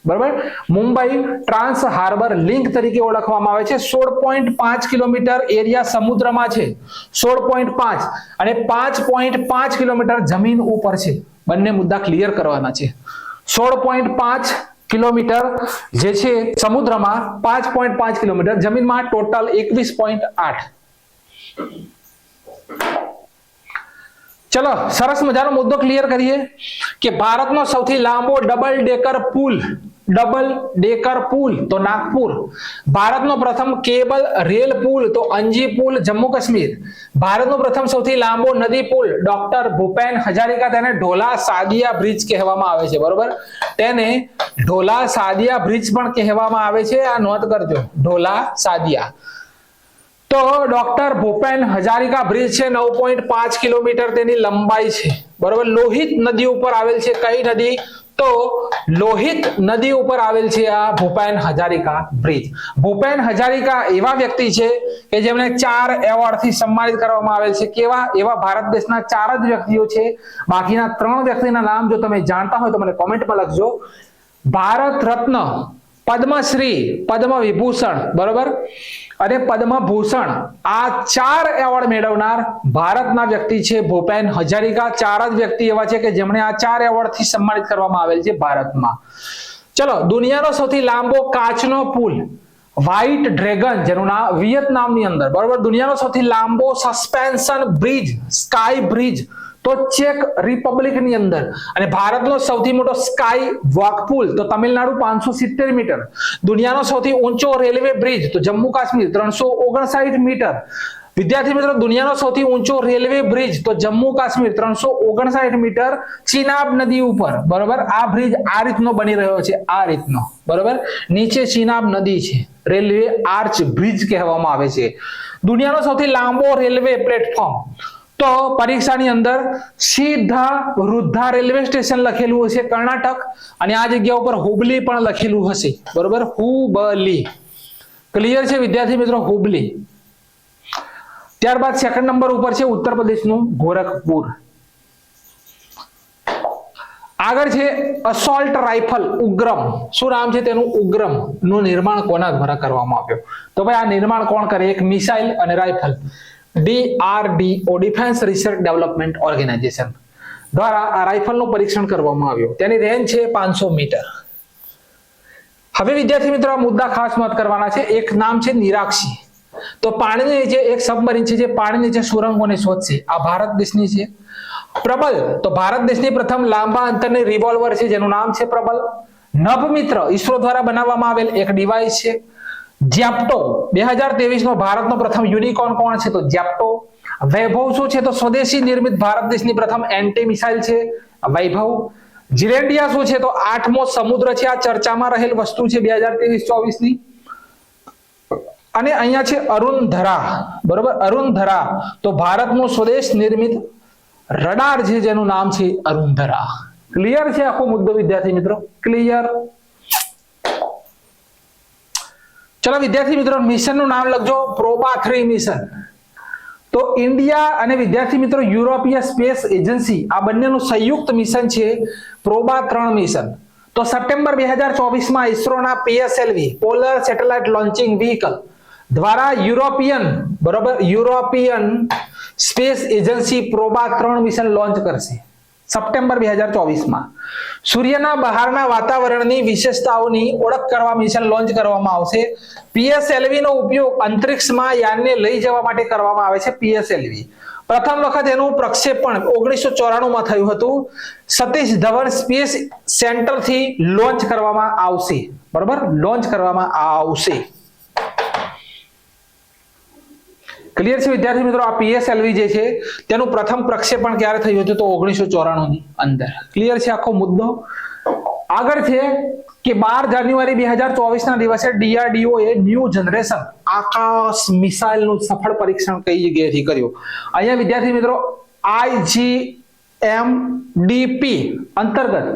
બરાબર, મુંબઈ ટ્રાન્સ હાર્બર લિંક તરીકે ઓળખવામાં આવે છે. 16.5 કિલોમીટર એરિયા સમુદ્રમાં છે, 16.5, અને 5.5 કિલોમીટર જમીન ઉપર છે. બંને મુદ્દા ક્લિયર કરવાના છે. 16.5 કિલોમીટર જે છે સમુદ્રમાં, 5.5 કિલોમીટર જમીનમાં, ટોટલ 21.8. ચલો, સરસ મજાનો મુદ્દો ક્લિયર કરીએ કે ભારતનો સૌથી લાંબો ડબલ ડેકર પુલ તો નાગપુર. ભારતનો પ્રથમ કેબલ રેલ પુલ તો અંજી પુલ, જમ્મુ કાશ્મીર. ભારતનો પ્રથમ સૌથી લાંબો નદી પુલ ડોક્ટર ભૂપેન હજારિકા, તેને ઢોલા સાદિયા બ્રિજ કહેવામાં આવે છે. બરોબર, તેને ઢોલા સાદિયા બ્રિજ પણ કહેવામાં આવે છે. આ નોંધ કરજો, ઢોલા સાદિયા. તો ડોક્ટર ભૂપેન હજારિકા બ્રિજ છે, 9.5 કિલોમીટર તેની લંબાઈ છે. બરોબર, લોહિત નદી ઉપર આવેલ છે. કઈ નદી? તો લોહિત નદી ઉપર આવેલ છે આ ભૂપેન હજારિકા બ્રિજ. ભૂપેન હજારિકા એવા વ્યક્તિ છે કે જેમને 4 એવોર્ડથી સન્માનિત કરવામાં આવેલ છે. કેવા? એવા ભારત દેશના 4 જ વ્યક્તિઓ છે. બાકીના 3 વ્યક્તિના નામ જો તમે જાણતા હોય તો મને કોમેન્ટમાં લખજો. ભારત રત્ન, પદ્મશ્રી, પદ્મ વિભૂષણ, બરોબર, અને પદ્મભૂષણ, આ 4 એવોર્ડ મેળવનાર ભારતના વ્યક્તિ છે ભૂપેન હજારિકા. 4 જ વ્યક્તિ એવા છે કે જેમણે આ 4 એવોર્ડથી સન્માનિત કરવામાં આવેલ છે ભારતમાં. ચલો, દુનિયાનો સૌથી લાંબો કાચનો પુલ વ્હાઇટ ડ્રેગન, જેનું નામ વિયેતનામની અંદર. બરોબર, દુનિયાનો સૌથી લાંબો સસ્પેન્શન બ્રિજ સ્કાય બ્રિજ તો ચેક રિપબ્લિકની અંદર. અને ભારતનો સૌથી મોટો સ્કાય વોક પુલ તો તમિલનાડુ, 570 મીટર. દુનિયાનો સૌથી ઊંચો રેલવે બ્રિજ તો જમ્મુ કાશ્મીર, 359 મીટર. વિદ્યાર્થી મિત્રો, દુનિયાનો સૌથી ઊંચો રેલવે બ્રિજ તો જમ્મુ કાશ્મીર, 359 મીટર, ચિનાબ નદી ઉપર. બરોબર, આ બ્રિજ આ રીતનો બની રહ્યો છે, આ રીતનો. બરોબર, નીચે ચિનાબ નદી છે, રેલવે આર્ચ બ્રિજ કહેવામાં આવે છે. દુનિયાનો સૌથી લાંબો રેલવે પ્લેટફોર્મ તો પરીક્ષાની અંદર સીધા વૃદ્ધા રેલવે સ્ટેશન લખેલું હશે કર્ણાટક, અને આ જગ્યા ઉપર હુબલી પણ લખેલું હશે. બરોબર, હુબલી. ક્લિયર છે વિદ્યાર્થી મિત્રો? હુબલી. ત્યારબાદ સેકન્ડ નંબર ઉપર છે ઉત્તર પ્રદેશનું ગોરખપુર. આગળ છે અસોલ્ટ રાઇફલ ઉગ્રમ. શું નામ છે તેનું? ઉગ્રમ નું નિર્માણ કોના દ્વારા કરવામાં આવ્યું? તો ભાઈ આ નિર્માણ કોણ કરે? એક મિસાઇલ અને rifle, DRDO, defence research development organisation દ્વારા આ રાઇફલનું પરીક્ષણ કરવામાં આવ્યું. તેની રેન્જ છે 500 મીટર. હવે વિદ્યાર્થી મિત્રો, આ મુદ્દા ખાસ નોંધ કરવાના છે. એક નામ છે નિરાક્ષી. તો પાણીની નીચે એક સબમરીન છે જે પાણી નીચે સુરંગોને શોધશે. આ ભારત દેશની છે. પ્રબલ તો ભારત દેશની પ્રથમ લાંબા અંતરની રિવોલ્વર છે જેનું નામ છે પ્રબલ. નભમિત્ર ઈસરો દ્વારા બનાવવામાં આવેલ એક ડિવાઇસ છે. જેપ્ટો 2023 નો ભારતનો પ્રથમ યુનિકોર્ન કોણ છે? તો જેપ્ટો. વૈભવ શું છે તો સ્વદેશી નિર્મિત ભારત દેશની પ્રથમ એન્ટી મિસાઇલ છે વૈભવ. જીરેન્ડિયા શું છે તો 8મો સમુદ્ર છે, આ ચર્ચામાં રહેલ વસ્તુ છે 2023-24 ની. અને અહીંયા છે અરુણધરા, બરોબર, અરુણધરા તો ભારતનું સ્વદેશ નિર્મિત રડાર છે જેનું નામ છે અરુણધરા. ક્લિયર છે આખો મુદ્દો વિદ્યાર્થી મિત્રો? ક્લિયર? ચલો વિદ્યાર્થી મિત્રો મિશનનું નામ લખજો, પ્રોબા 3 મિશન. તો ઇન્ડિયા અને વિદ્યાર્થી મિત્રો યુરોપીય સ્પેસ એજન્સી આ બંનેનું સંયુક્ત મિશન છે પ્રોબા 3 મિશન. તો સપ્ટેમ્બર 2024 માં ઇસરોના PSLV polar satellite launching vehicle દ્વારા યુરોપિયન, બરોબર, European space agency Proba 3 mission launch કરશે સપ્ટેમ્બર 2024 માં. સૂર્યના બહારના વાતાવરણની વિશેષતાઓની ઓળખ કરવા મિશન લોન્ચ કરવામાં આવશે. પીએસએલવી નો ઉપયોગ અંતરિક્ષમાં યાનને લઈ જવા માટે કરવામાં આવે છે. પીએસએલવી પ્રથમ વખત એનું પ્રક્ષેપણ 1994 માં થયું હતું. સતીશ ધવન સ્પેસ સેન્ટર થી લોન્ચ કરવામાં આવશે, બરોબર, લોન્ચ કરવામાં આવશે. ક્લિયર છે વિદ્યાર્થી મિત્રો? આ પીએસએલવી જે છે તેનું પ્રથમ પ્રક્ષેપણ ક્યારે થયું હતું તો 1994 ની અંદર. ક્લિયર છે આખો મુદ્દો? આગળ છે કે 12 જાન્યુઆરી 2024 ના દિવસે ડીઆરડીઓ એ ન્યૂ જનરેશન આકાશ મિસાઇલ નું સફળ પરીક્ષણ કઈ જગ્યાએથી કર્યું? અહીંયા વિદ્યાર્થી મિત્રો IGMDP અંતર્ગત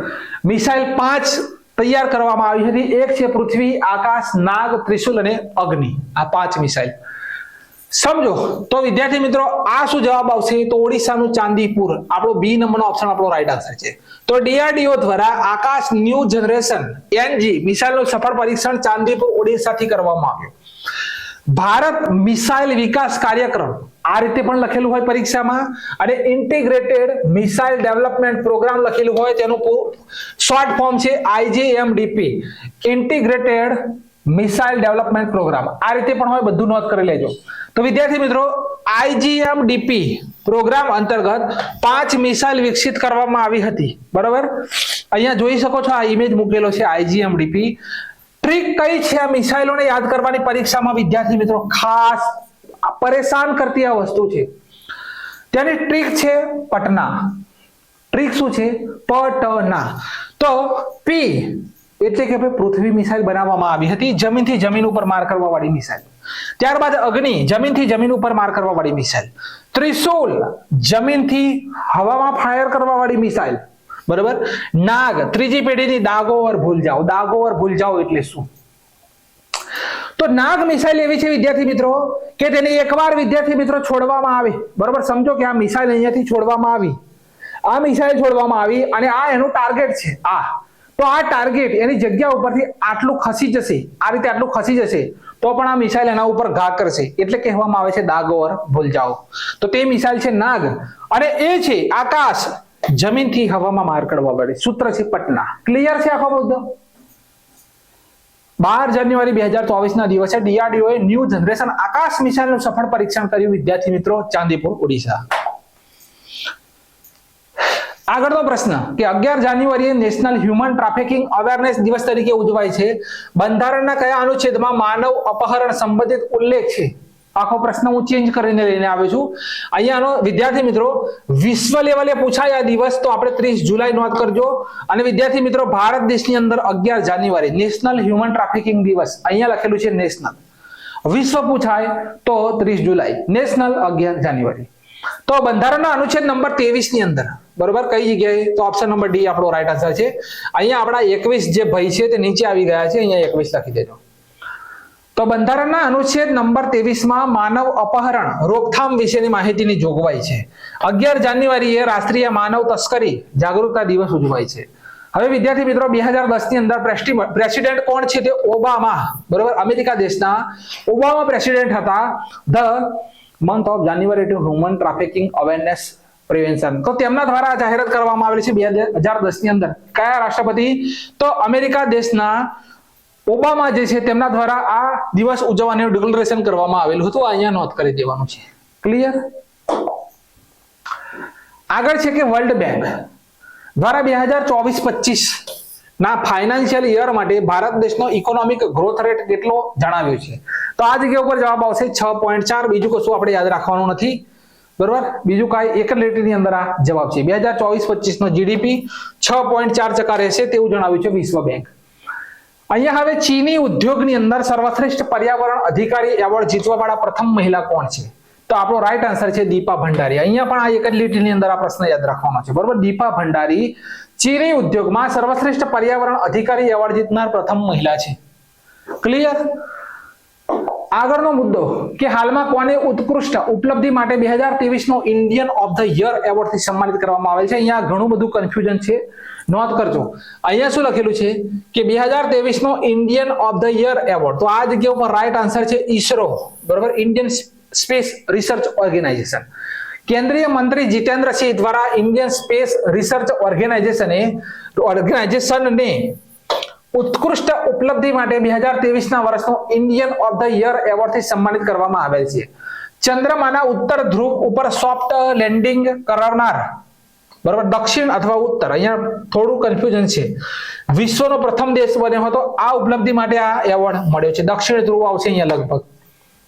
મિસાઇલ 5 તૈયાર કરવામાં આવી હતી. એક છે પૃથ્વી, આકાશ, નાગ, ત્રિશુલ અને અગ્નિ. આ 5 મિસાઇલ સમજો. તો વિદ્યાર્થી મિત્રો આ શું જવાબ આવશે તો ઓડિશાનું ચાંદીપુર. આપણો બી નંબરનો ઓપ્શન આપણો રાઈટ આન્સર છે. તો ડીઆરડીઓ દ્વારા આકાશ ન્યૂ જનરેશન એનજી મિસાઇલનું સફળ પરીક્ષણ ચાંદીપુર ઓડિશાથી કરવામાં આવ્યું. ભારત મિસાઇલ વિકાસ કાર્યક્રમ આ રીતે પણ લખેલું હોય પરીક્ષામાં, અને ઇન્ટિગ્રેટેડ મિસાઇલ ડેવલપમેન્ટ પ્રોગ્રામ લખેલું હોય તેનું શોર્ટ ફોર્મ છે IGMDP, integrated missile development programme. આ રીતે પણ હોય, બધું નોંધ કરી લેજો. તો વિદ્યાર્થી મિત્રો IGMDP પ્રોગ્રામ અંતર્ગત 5 મિસાઇલ વિકસિત કરવામાં આવી હતી, બરોબર. અહીંયા જોઈ શકો છો, આ ઇમેજ મૂકેલો છે IGMDP. ટ્રીક કઈ છે આ મિસાઇલોને યાદ કરવાની પરીક્ષામાં વિદ્યાર્થી મિત્રો? ખાસ પરેશાન કરતી આ વસ્તુ છે. તેની ટ્રીક છે પટના. ટ્રીક શું છે? પટના. તો પી એટલે કે પૃથ્વી મિસાઇલ બનાવવામાં આવી હતી, જમીનથી જમીન ઉપર માર કરવા વાળી મિસાઇલ. ત્યારબાદ અગ્નિ, જમીનથી જમીન ઉપર માર કરવા વાળી મિસાઇલ. ત્રિશુલ, જમીનથી હવામાં ફાયર કરવા વાળી મિસાઇલ, બરાબર. નાગ, ત્રીજી પેઢીની દાગો ઓર ભૂલ જાઓ. દાગો ઓર ભૂલ જાઓ એટલે શું? તો નાગ મિસાઇલ એવી છે વિદ્યાર્થી મિત્રો કે તેને એકવાર વિદ્યાર્થી મિત્રો છોડવામાં આવે, બરાબર. સમજો કે આ મિસાઇલ અહીંયાથી છોડવામાં આવી, આ મિસાઇલ છોડવામાં આવી અને આ એનું ટાર્ગેટ છે આ. તો આ ટાર્ગેટ એની જગ્યા ઉપરથી આટલું ખસી જશે, આ રીતે આટલું ખસી જશે તો પણ આ મિસાઇલ એના ઉપર ઘા કરશે, એટલે કહેવામાં આવે છે દાગો ઓર ભૂલ જાઓ. તો તે મિસાઇલ છે નાગ, અને એ છે આકાશ, જમીનથી હવામાં માર કરવા વાળી. સૂત્ર છે પટના. ક્લિયર છે આખો મુદ્દો? 12 જાન્યુઆરી 2024 ના દિવસે ડીઆરડીઓ એ ન્યૂ જનરેશન આકાશ મિસાઇલનું સફળ પરીક્ષણ કર્યું વિદ્યાર્થી મિત્રો ચાંદીપુર ઓડિશા. આગળનો પ્રશ્ન કે 11 જાન્યુઆરીએ નેશનલ હ્યુમન ટ્રાફિકિંગ અવેરનેસ દિવસ તરીકે ઉજવાય છે. બંધારણના કયા અનુચ્છેદમાં માનવ અપહરણ સંબંધિત ઉલ્લેખ છે? આખો પ્રશ્ન હું ચેન્જ કરીને લઈને આવ્યો છું. અહીંયાનો વિદ્યાર્થી મિત્રો વિશ્વ લેવલે પૂછાય આ દિવસ, તો આપણે 30 જુલાઈ નોંધ કરજો. અને વિદ્યાર્થી મિત્રો ભારત દેશની અંદર 11 જાન્યુઆરી નેશનલ હ્યુમન ટ્રાફિકિંગ દિવસ, અહીંયા લખેલું છે નેશનલ. વિશ્વ પૂછાય તો 30 જુલાઈ, નેશનલ 11 જાન્યુઆરી. તો બંધારણના અનુચ્છેદ નંબર 23 ની અંદર, બરોબર, કઈ જગ્યાએ? તો ઓપ્શન નંબર ડી આપણો રાઈટ આન્સર છે. અહીંયા આપણા 21 જે ભય છે તે નીચે આવી ગયા છે, અહીંયા 21 લખી દેજો. તો બંધારણના અનુચ્છેદ નંબર 23 માં માનવ અપહરણ રોકથામ વિશેની માહિતીની જોગવાઈ છે. 11 જાન્યુઆરીએ રાષ્ટ્રીય માનવ તસ્કરી જાગૃતતા દિવસ ઉજવાય છે. હવે વિદ્યાર્થી મિત્રો 2010 ની અંદર પ્રેસિડેન્ટ કોણ છે? તે ઓબામા, બરોબર, અમેરિકા દેશના ઓબામા પ્રેસિડેન્ટ હતા. The month of January two human trafficking awareness prevention. તો તેમના દ્વારા જાહેરાત કરવામાં આવેલી છે 2010 ની અંદર. કયા રાષ્ટ્રપતિ? તો અમેરિકા દેશના ઓબામા જે છે તેમના દ્વારા આ દિવસ ઉજવવાનું ડિક્લેરેશન કરવામાં આવેલું હતું. અહીંયા નોંધ કરી દેવાનું છે. ક્લિયર? આગળ છે કે વર્લ્ડ બેંક દ્વારા 2024-25 ના ફાઇનાન્શિયલ યર માટે ભારત દેશનો ઇકોનોમિક ગ્રોથ રેટ કેટલો જણાવ્યો છે? તો આ જગ્યા ઉપર જવાબ આવશે 6.4. બીજું કશું આપણે યાદ રાખવાનું નથી. બરોબર, બીજું કાંઈ એક જ લીટીની અંદર આ જવાબ છે. 2024-25 નો જીડીપી 6.4% રહેશે તેવું જણાવ્યું છે વિશ્વ બેંક. અહીંયા હવે ચીની ઉદ્યોગની અંદર સર્વશ્રેષ્ઠ પર્યાવરણ અધિકારી એવોર્ડ જીતવા વાળા પ્રથમ મહિલા કોણ છે? તો આપણો રાઈટ આન્સર છે દીપા ભંડારી. અહીંયા પણ આ એક જ લીટીની અંદર આ પ્રશ્ન યાદ રાખવાનો છે. બરોબર, દીપા ભંડારી ચીની ઉદ્યોગમાં સર્વશ્રેષ્ઠ પર્યાવરણ અધિકારી એવોર્ડ જીતનાર પ્રથમ મહિલા છે. ક્લિયર? આગળનો મુદ્દો કે હાલમાં કોને ઉત્કૃષ્ટ ઉપલબ્ધિ માટે 2023 નો Indian of the year award થી સન્માનિત કરવામાં આવેલ છે? અહીંયા ઘણું બધું કન્ફ્યુઝન છે, નોંધ કરજો. અહીંયા શું લખેલું છે કે 2023 નો Indian of the year award, તો આ જગ્યા ઉપર રાઈટ આન્સર છે ઈસરો. બરોબર, ઇન્ડિયન સ્પેસ રિસર્ચ ઓર્ગેનાઇઝેશન. કેન્દ્રીય મંત્રી જીતેન્દ્રસિંહ દ્વારા ઇન્ડિયન સ્પેસ રિસર્ચ ઓર્ગેનાઇઝેશનને ઉત્કૃષ્ટ ઉપલબ્ધિ માટે 2023 ના વર્ષનો Indian of the year award થી સન્માનિત કરવામાં આવેલ છે. ચંદ્રમાના ઉત્તર ધ્રુવ ઉપર સોફ્ટ લેન્ડિંગ કરાવનાર, બરાબર, દક્ષિણ અથવા ઉત્તર, અહીંયા થોડું કન્ફ્યુઝન છે, વિશ્વનો પ્રથમ દેશ બન્યો હતો. આ ઉપલબ્ધિ માટે આ એવોર્ડ મળ્યો છે. દક્ષિણ ધ્રુવ આવશે અહીંયા લગભગ,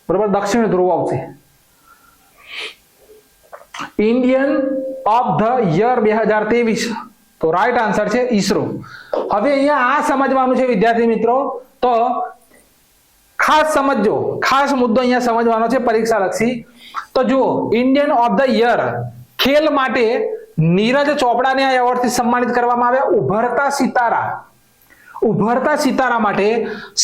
બરાબર, દક્ષિણ ધ્રુવ આવશે. ઇન્ડિયન ઓફ ધ યર 2023, તો રાઈટ આન્સર છે ઈસરો. હવે અહીંયા આ સમજવાનું છે વિદ્યાર્થી મિત્રો, તો ખાસ સમજજો, ખાસ મુદ્દો અહીંયા સમજવાનો છે પરીક્ષા લક્ષી. તો જુઓ, ઇન્ડિયન ઓફ ધ યર ખેલ માટે નીરજ ચોપડાને આ એવોર્ડ થી સન્માનિત કરવામાં આવ્યા. ઉભરતા સિતારા માટે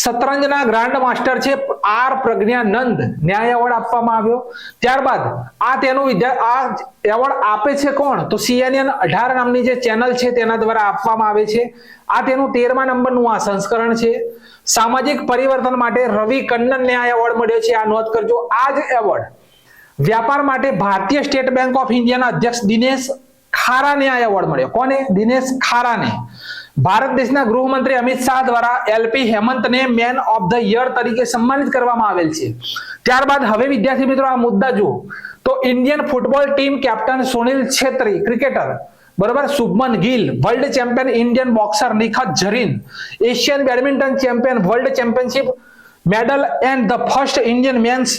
શતરંજના ગ્રાન્ડ માસ્ટર છે આર પ્રજ્ઞાનંદ ને આ એવોર્ડ આપવામાં આવ્યો. ત્યારબાદ આ એવોર્ડ આપે છે કોણ? તો CNN 18 નામની જે ચેનલ છે તેના દ્વારા આપવામાં આવે છે. આ તેનું 13મા નંબરનું આ સંસ્કરણ છે. સામાજિક પરિવર્તન માટે રવિ કન્નનને આ એવોર્ડ મળ્યો છે, આ નોંધ કરજો. આ જ એવોર્ડ વ્યાપાર માટે ભારતીય સ્ટેટ બેંક ઓફ ઇન્ડિયાના અધ્યક્ષ દિનેશ ખારાને આ એવોર્ડ મળ્યો. કોને? દિનેશ ખારાને. ભારત દેશના ગૃહમંત્રી અમિત શાહ દ્વારા એલપી હેમંતને મેન ઓફ ધ યર તરીકે સન્માનિત કરવામાં આવેલ છે. ત્યારબાદ હવે વિદ્યાર્થી મિત્રો આ મુદ્દા જુઓ, તો Indian football team captain Sunil Chhetri, cricketer, બરાબર, Shubman Gill, world champion Indian boxer Nikhat Zareen, Asian badminton champion, world championship medal and the first Indian men's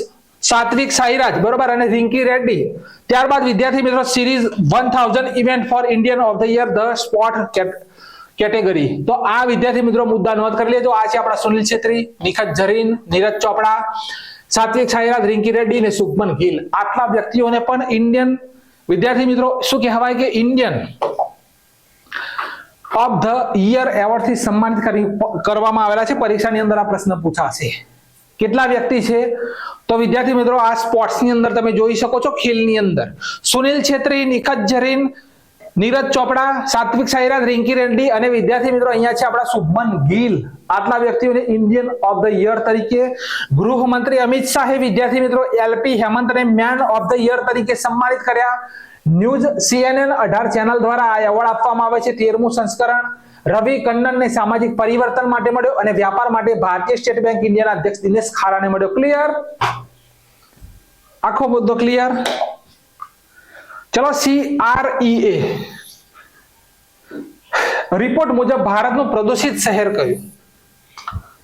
Satwik Sairaj, બરોબર, અને રિંકી રેડ્ડી. ત્યારબાદ વિદ્યાર્થી મિત્રો series 1000 event for Indian of the year the sport category. તો આ વિદ્યાર્થી મિત્રો મુદ્દા નોંધ કરી લેજો. આ છે આપણા સુનિલ છેત્રી, નિખત ઝરીન, નીરજ ચોપડા, સાત્વિક સાઈરાજ, રિંકી રેડ્ડી અને શુભમન ગિલ. આટલા વ્યક્તિઓને પણ ઇન્ડિયન વિદ્યાર્થી મિત્રો શું કહેવાય કે Indian of the year award થી સન્માનિત કરવામાં આવેલા છે. પરીક્ષાની અંદર આ પ્રશ્ન પૂછાશે. કેટલા વ્યક્તિ છે? તો વિદ્યાર્થી મિત્રો આ સ્પોર્ટ્સ ની અંદર તમે જોઈ શકો છો, ખેલની અંદર સુનિલ છેત્રી, નિખત ઝરીન, નીરજ ચોપડા, સાત્વિક સાઈરાજ, રિંકી રેડ્ડી અને વિદ્યાર્થી મિત્રો અહીંયા છે આપણા શુભમન ગિલ. આટલા વ્યક્તિઓને ઇન્ડિયન ઓફ ધ યર તરીકે ગૃહમંત્રી અમિત શાહે વિદ્યાર્થી મિત્રો એલપી હેમંતને મેન ઓફ ધ યર તરીકે સન્માનિત કર્યા. ન્યૂઝ CNN 18 ચેનલ દ્વારા આ એવોર્ડ આપવામાં આવે છે. 13મું સંસ્કરણ રવિ કન્નનને સામાજિક પરિવર્તન માટે મળ્યો અને વ્યાપાર માટે ભારતીય સ્ટેટ બેંક ઇન્ડિયાના અધ્યક્ષ દિનેશ ખારાને મળ્યો. ક્લિયર? આખો મુદ્દો ક્લિયર? ચલો, CREA રિપોર્ટ મુજબ ભારતનું પ્રદૂષિત શહેર કયું?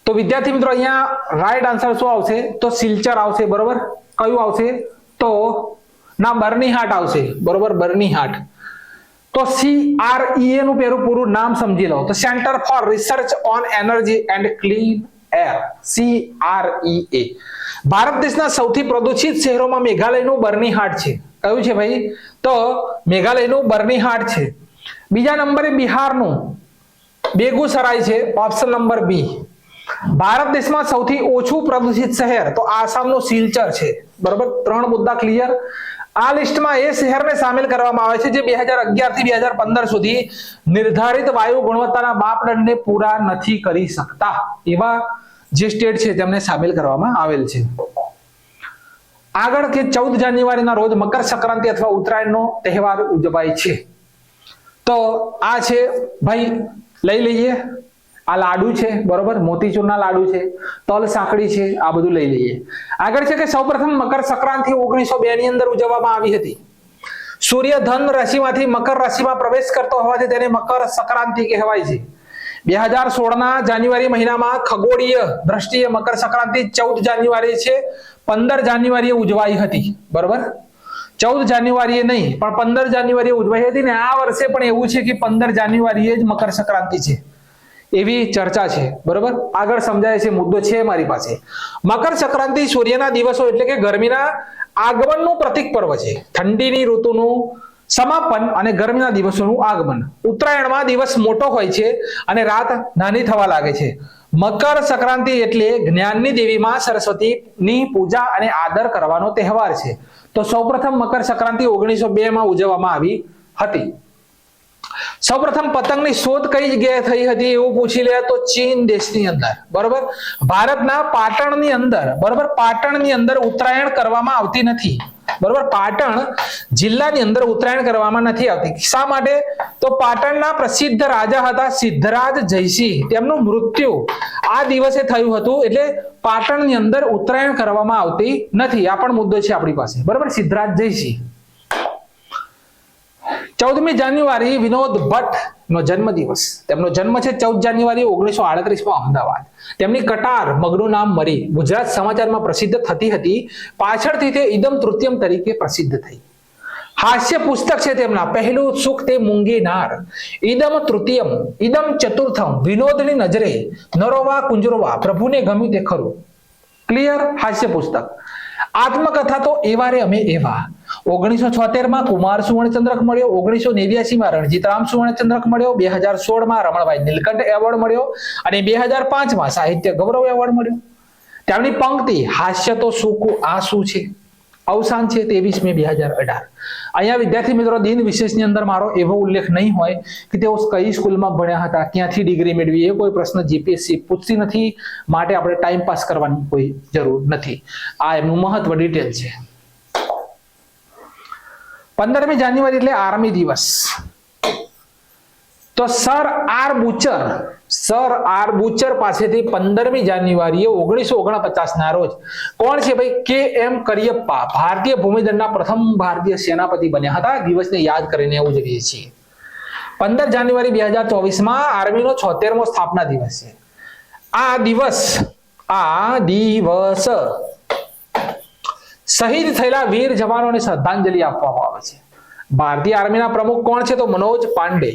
તો વિદ્યાર્થી મિત્રો અહીંયા રાઈટ આન્સર શું આવશે? તો સિલચર આવશે. બરોબર, કયું આવશે? તો ના, બર્નીહાટ આવશે. બરોબર, બર્નીહાટ. તો CREA નું પૂરું નામ સમજી લો, તો centre for research on energy and clean air, CREA. Bharat દેશના સૌથી પ્રદૂષિત શહેરોમાં મેઘાલયનું બર્નીહાટ છે. કયું છે ભાઈ? તો મેઘાલયનું બર્નીહાટ છે. બીજા નંબરે બિહારનું બેગુસરાય છે, ઓપ્શન નંબર બી. ભારત દેશમાં સૌથી ઓછું પ્રદૂષિત શહેર, તો આસામનું સિલચર છે. બરોબર, 3 મુદ્દા ક્લિયર. આ લિસ્ટમાં એ શહેરને સામેલ કરવામાં આવે છે જે 2011 થી 2015 સુધી નિર્ધારિત વાયુ ગુણવત્તાના માપદંડને પૂરા નથી કરી શકતા એવા જે સ્ટેટ છે તેમને સામેલ કરવામાં આવેલ છે. આગળ કે 14 જાન્યુઆરીના રોજ મકર સંક્રાંતિ અથવા ઉત્તરાયણનો તહેવાર ઉજવાય છે. તો આ છે ભાઈ, લઈ લઈએ. આ લાડુ છે, બરોબર, મોતીચૂરના લાડુ છે, તલ સાંકળી છે, આ બધું લઈ લઈએ. આગળ છે કે સૌપ્રથમ મકર સંક્રાંતિ 1902 ની અંદર ઉજવવામાં આવી હતી. સૂર્ય ધન રાશિમાંથી મકર રાશિમાં પ્રવેશ કરતો હોવાથી તેને મકર સંક્રાંતિ કહેવાય છે. 2016ના જાન્યુઆરી મહિનામાં ખગોળીય દ્રષ્ટિએ મકર સંક્રાંતિ 14 જાન્યુઆરી છે, 15 જાન્યુઆરીએ ઉજવાઈ હતી. બરોબર, 14 જાન્યુઆરીએ નહીં પણ 15 જાન્યુઆરીએ ઉજવાઈ હતી ને આ વર્ષે પણ એવું છે કે 15 જાન્યુઆરીએ જ મકર સંક્રાંતિ છે એવી ચર્ચા છે. બરોબર, આગળ સમજાય છે, મુદ્દો છે મારી પાસે. મકર સંક્રાંતિ સૂર્યના દિવસો એટલે કે ગરમીના આગમનનું પ્રતીક પર્વ છે. ઠંડીની ઋતુનું સમાપન અને ગરમીના દિવસોનું આગમન. ઉત્તરાયણમાં દિવસ મોટો હોય છે અને રાત નાની થવા લાગે છે. મકર સંક્રાંતિ એટલે જ્ઞાનની દેવી માં સરસ્વતીની પૂજા અને આદર કરવાનો તહેવાર છે. તો સૌપ્રથમ મકર સંક્રાંતિ 1902 માં ઉજવવામાં આવી હતી. સૌપ્રથમ પતંગની શોધ કઈ જગ્યાએ થઈ હતી એવું પૂછી લે તો ચીન દેશની અંદર. બરોબર, ભારતના પાટણની અંદર, બરોબર, પાટણની અંદર ઉત્તરાયણ કરવામાં આવતી નથી. બરોબર, પાટણ જિલ્લાની અંદર ઉત્તરાયણ કરવામાં નથી આવતી. શા માટે? તો પાટણના પ્રસિદ્ધ રાજા હતા સિદ્ધરાજ જયસિંહ, તેમનું મૃત્યુ આ દિવસે થયું હતું એટલે પાટણની અંદર ઉત્તરાયણ કરવામાં આવતી નથી. આ પણ મુદ્દો છે આપણી પાસે. બરોબર, સિદ્ધરાજ જયસિંહ. 14મી જાન્યુઆરી વિનોદ ભટ્ટ નો જન્મદિવસ. તેમનો જન્મ છે 14 જાન્યુઆરી 1938 માં અમદાવાદ. તેમની કટાર મગનું નામ મરી ગુજરાત સમાચારમાં પ્રસિદ્ધ થતી હતી. પાછળથી તે ઇદમ તૃતીયમ તરીકે પ્રસિદ્ધ થઈ. હાસ્ય પુસ્તક છે તેમના. પહેલું સુખ તે મૂંગી નાર, ઇદમ તૃતીયમ, ઇદમ ચતુર્થમ, વિનોદની નજરે, નરોવા કુંજરોવા, પ્રભુને ગમ્યું તે ખરું. ક્લિયર? હાસ્ય પુસ્તક. આત્મકથા તો એવા રે અમે એવા. 1976 માં કુમાર સુવર્ણચંદ્રક મળ્યો, 1989 માં રણજીતરામ સુવર્ણચંદ્રક મળ્યો, 2016 માં રમણભાઈ નીલકંઠ એવોર્ડ મળ્યો અને 2005 માં સાહિત્ય ગૌરવ એવોર્ડ મળ્યો. તેમની પંક્તિ હાસ્ય તો સૂકું આ શું છે. અવસાન છે 23 મે 2018. અહીંયા વિદ્યાર્થી મિત્રો દિન વિશેષની અંદર મારો એવો ઉલ્લેખ નહીં હોય કે તેઓ કઈ સ્કૂલમાં ભણ્યા હતા, ક્યાંથી ડિગ્રી મેળવી, એ કોઈ પ્રશ્ન જીપીએસસી પૂછતી નથી. માટે આપણે ટાઈમ પાસ કરવાની કોઈ જરૂર નથી. આ એમનું મહત્વ ડિટેલ છે. 15મી જાન્યુઆરી એટલે આર્મી દિવસ. તો સર આર બુચર પાસેથી 15મી જાન્યુઆરીએ 1949 ના રોજ કોણ છે ભાઈ? KM કરિયપ્પા ભારતીય ભૂમિદળના પ્રથમ ભારતીય સેનાપતિ બન્યા હતા. દિવસને યાદ કરીને ઉજવીએ છીએ. 15 જાન્યુઆરી 2024 માં આર્મીનો 76મો સ્થાપના દિવસ છે. આ દિવસ શહીદ થયેલા વીર જવાનોને શ્રદ્ધાંજલિ આપવામાં આવે છે. ભારતીય આર્મીના પ્રમુખ કોણ છે? તો મનોજ પાંડે.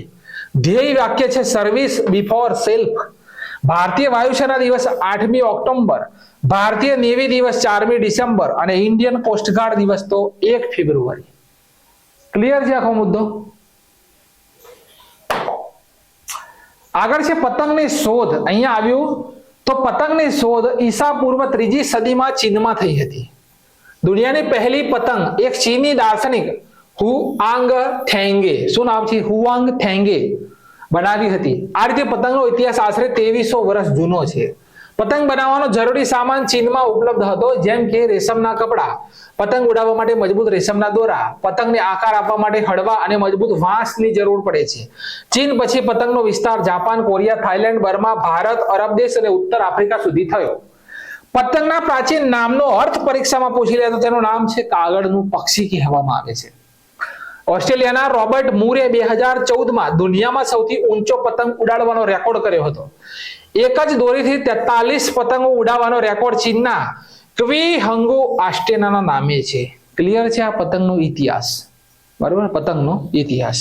ધ્યેય વાક્ય છે સર્વિસ બિફોર સેલ્ફ. ભારતીય વાયુસેના દિવસ 8મી ઓક્ટોબર, ભારતીય નેવી દિવસ 4મી ડિસેમ્બર અને ઇન્ડિયન કોસ્ટગાર્ડ દિવસ તો 1 ફેબ્રુઆરી. ક્લિયર છે આખો મુદ્દો? આગળ છે પતંગની શોધ. અહીંયા આવ્યું તો પતંગની શોધ ઈસા પૂર્વ 3જી સદીમાં ચીનમાં થઈ હતી. દુનિયાની પહેલી પતંગ એક ચીની દાર્શનિક હુઆંગ થેંગે, શું નામ છે? હુઆંગ થેંગે બનાવી હતી. આ રીતે પતંગનો ઇતિહાસ આશરે 2300 વર્ષ જૂનો છે. પતંગ બનાવવાનો જરૂરી સામાન ચીનમાં ઉપલબ્ધ હતો, જેમ કે રેશમના કપડા, પતંગ ઉડાવવા માટે મજબૂત રેશમના દોરા, પતંગને આકાર આપવા માટે હળવા અને મજબૂત વાંસની જરૂર પડે છે. ચીન પછી પતંગનો વિસ્તાર Japan, Korea, Thailand, Burma, Bharat, અરબ દેશ અને ઉત્તર આફ્રિકા સુધી થયો. પતંગના પ્રાચીન નામનો અર્થ પરીક્ષામાં પૂછી લે તો તેનું નામ છે કાગળનું પક્ષી કહેવામાં આવે છે. ઓસ્ટ્રેલિયાના રોબર્ટ મૂરે 2014 માં દુનિયામાં સૌથી ઊંચો પતંગ ઉડાડવાનો રેકોર્ડ કર્યો હતો. એક જ દોરીથી 43 પતંગો ઉડાવવાનો રેકોર્ડ ચીનના ક્વી હંગુ આસ્ટેનાના નામે છે. ક્લિયર છે આ પતંગનો ઇતિહાસ? બરાબર, પતંગનો ઇતિહાસ.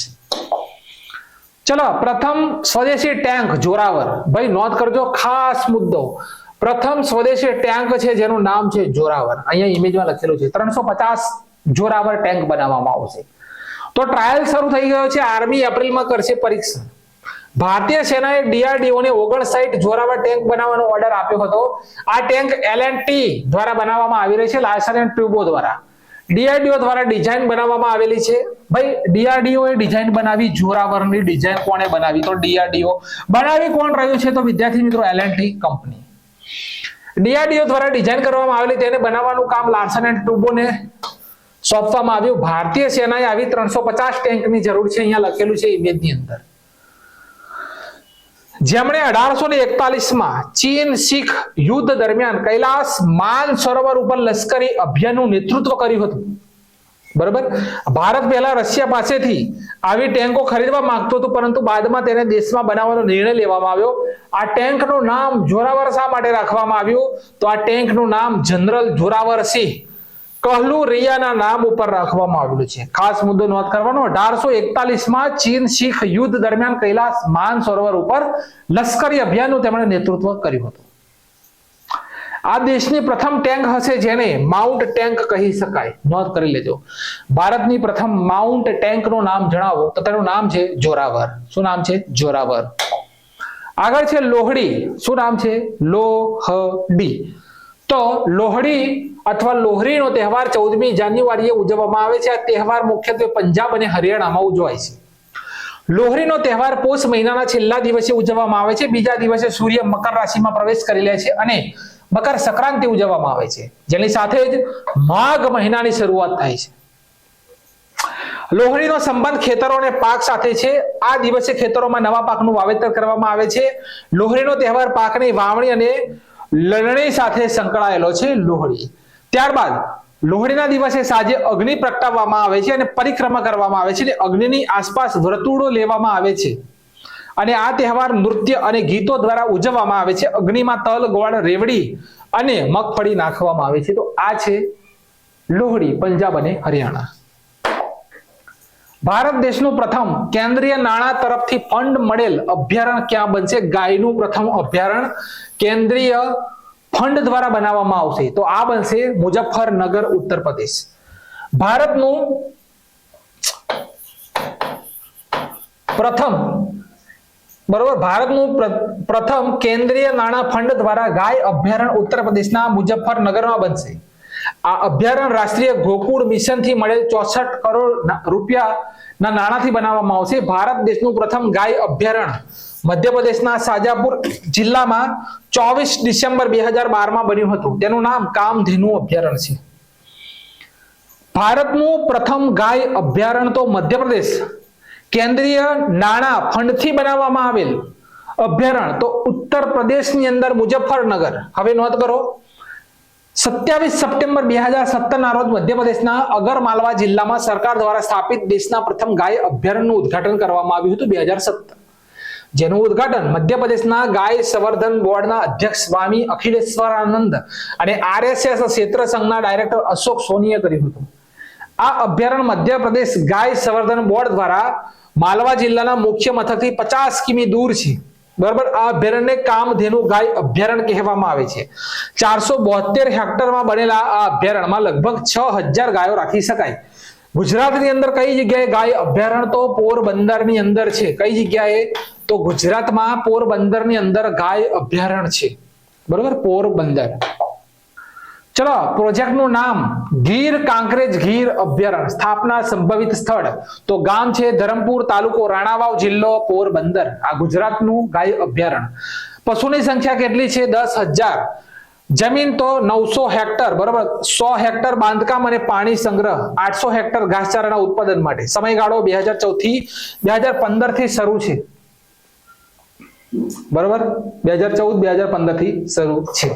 ચલો, પ્રથમ સ્વદેશી ટેન્ક જોરાવર. ભાઈ નોંધ કરજો, ખાસ મુદ્દો. પ્રથમ સ્વદેશી ટેન્ક છે જેનું નામ છે જોરાવર. અહીંયા ઇમેજમાં લખેલું છે 350 જોરાવર ટેન્ક બનાવવામાં આવશે. તો ટ્રાયલ શરૂ થઈ ગયો છે. આર્મી એપ્રિલમાં કરશે પરીક્ષા. ભારતીય સેનાએ DRDO ને 59 જોરાવર ટેન્ક બનાવવાનો ઓર્ડર આપ્યો હતો. આ ટેન્ક L&T દ્વારા બનાવવામાં આવી રહી છે, લાયસન એન્ડ ટ્યુબો દ્વારા. DRDO દ્વારા ડિઝાઇન બનાવવામાં આવેલી છે. ભાઈ DRDO એ ડિઝાઇન બનાવી. જોરાવરની ડિઝાઇન કોણે બનાવી? તો DRDO. બનાવી કોણ રહ્યું છે? તો વિદ્યાર્થી મિત્રો L&T કંપની. DRDO દ્વારા ડિઝાઇન કરવામાં આવેલી તેને બનાવવાનું કામ લાયસન એન્ડ ટ્યુબોને સોંપવામાં આવ્યું. ભારતીય સેનાએ આવી 350 ટેન્કની જરૂર છે. અહીંયા લખેલું છે ઇમેજની અંદર. જેમણે 1841 માં ચીન શીખ યુદ્ધ દરમિયાન કૈલાસ માનસરોવર ઉપર લશ્કરી અભિયાનનું નેતૃત્વ કર્યું હતું. બરાબર, ભારત પહેલા રશિયા પાસેથી આવી ટેન્કો ખરીદવા માંગતો હતો, પરંતુ બાદમાં તેને દેશમાં બનાવવાનો નિર્ણય લેવામાં આવ્યો. આ ટેન્કનું નામ જોરાવર શા માટે રાખવામાં આવ્યું? તો આ ટેન્કનું નામ જનરલ જોરાવર સિંહ કહલુરિયાના નામ ઉપર રાખવામાં આવેલું છે. ખાસ મુદ્દો નોંધ કરવાનો, 1841માં ચીન શીખ યુદ્ધ દરમિયાન કૈલાસ માનસરોવર ઉપર લશ્કરી અભિયાનનું તેમણે નેતૃત્વ કર્યું હતું. આ દેશની પ્રથમ ટેન્ક હશે જેને માઉન્ટ ટેન્ક કહી શકાય. નોંધ કરી લેજો. ભારતની પ્રથમ માઉન્ટ ટેન્કનું નામ જણાવો તો તેનું નામ છે જોરાવર. શું નામ છે? જોરાવર. આગળ છે લોહડી. શું નામ છે? લોહડી. તો લોહડી અથવા લોહરીનો તહેવાર 14મી જાન્યુઆરીએ ઉજવવામાં આવે છે. આ તહેવાર મુખ્યત્વે પંજાબ અને હરિયાણામાં ઉજવાય છે. લોહરીનો તહેવાર પોષ મહિનાના છેલ્લા દિવસે ઉજવવામાં આવે છે. બીજા દિવસે સૂર્ય મકર રાશિમાં પ્રવેશ કરી લે છે અને મકર સંક્રાંતિ ઉજવવામાં આવે છે, જેની સાથે જ માઘ મહિનાની શરૂઆત થાય છે. લોહરીનો સંબંધ ખેતરો અને પાક સાથે છે. આ દિવસે ખેતરોમાં નવા પાકનું વાવેતર કરવામાં આવે છે. લોહરીનો તહેવાર પાકની વાવણી અને લણણી સાથે સંકળાયેલો છે. લોહડી. ત્યારબાદ લોહડીના દિવસે સાંજે અગ્નિ પ્રગટાવવામાં આવે છે અને પરિક્રમા કરવામાં આવે છે અને અગ્નિની આસપાસ વર્તુળો લેવામાં આવે છે. અને આ તહેવાર નૃત્ય અને ગીતો દ્વારા ઉજવવામાં આવે છે. અગ્નિમાં તલ, ગોળ, રેવડી અને મગફળી નાખવામાં આવે છે. તો આ છે લોહડી, પંજાબ અને હરિયાણા. ભારત દેશનું પ્રથમ કેન્દ્રીય નાણાં તરફથી ફંડ મળેલ અભયારણ્ય ક્યાં બનશે? ગાયનું પ્રથમ અભયારણ્ય કેન્દ્રીય ફંડ દ્વારા બનાવવામાં આવશે. તો આ બનશે મુઝફ્ફરનગર, ઉત્તર પ્રદેશ. ભારતનું પ્રથમ કેન્દ્રીય નાણાં ફંડ દ્વારા ગાય અભયારણ્ય ઉત્તર પ્રદેશના મુઝફ્ફરનગરમાં બનશે. આ અભયારણ્ય રાષ્ટ્રીય ગોકુળ મિશનથી મળેલ 64 કરોડ રૂપિયાના નાણાંથી બનાવવામાં આવશે. ભારત દેશનું પ્રથમ ગાય અભયારણ્ય મધ્યપ્રદેશના શાજાપુર જિલ્લામાં 24 ડિસેમ્બર 2012માં બન્યું હતું. તેનું નામ કામધેનુ અભયારણ્ય છે. ભારતનું પ્રથમ ગાય અભયારણ્ય તો મધ્યપ્રદેશ કેન્દ્રીય નાણાં ફંડથી બનાવવામાં આવેલ અભયારણ્ય તો ઉત્તર પ્રદેશની અંદર મુઝફ્ફરનગર. હવે નોંધ કરો, 27 સપ્ટેમ્બર 2017ના રોજ મધ્યપ્રદેશના અગરમાલવા જિલ્લામાં સરકાર દ્વારા સ્થાપિત દેશના પ્રથમ ગાય અભયારણ્યનું ઉદ્ઘાટન કરવામાં આવ્યું હતું 2017, જેનું ઉદ્ઘાટન મધ્યપ્રદેશના ગાય સંવર્ધન બોર્ડના અધ્યક્ષ સ્વામી અખિલેશ્વરાનંદ અને RSS ક્ષેત્ર સંઘના ડાયરેક્ટર અશોક સોનીએ કર્યું હતું. આ અભયારણ્ય મધ્યપ્રદેશ ગાય સંવર્ધન બોર્ડ દ્વારા માલવા જિલ્લાના મુખ્ય મથકથી 50 કિમી દૂર છે. બરાબર. આ અભયારણ્યને કામધેનુ ગાય અભયારણ્ય કહેવામાં આવે છે. 472 હેક્ટરમાં બનેલા આ અભયારણ્યમાં લગભગ 6000 ગાયો રાખી શકાય. ગુજરાતની અંદર કઈ જગ્યાએ ગાય અભયારણ્ય? તો પોરબંદરની અંદર છે. કઈ જગ્યાએ? તો ગુજરાતમાં પોરબંદરની અંદર ગાય અભયારણ્ય છે. બરોબર, પોરબંદર. ચલો, પ્રોજેક્ટનું નામ ગીર કાંકરેજ ગીર અભયારણ્ય. સ્થાપના સંભવિત સ્થળ તો ગામ છે ધરમપુર, તાલુકો રાણાવાવ, જિલ્લો પોરબંદર. આ ગુજરાતનું ગાય અભયારણ્ય. પશુની સંખ્યા કેટલી છે? 10,000. જમીન તો 900 હેક્ટર. બરોબર. 100 હેક્ટર બાંધકામ અને પાણી સંગ્રહ, 800 હેક્ટર ઘાસચારાના ઉત્પાદન માટે. સમયગાળો 2014 થી 2015 થી શરૂ છે. બરોબર, 2014-2015 થી શરૂ છે.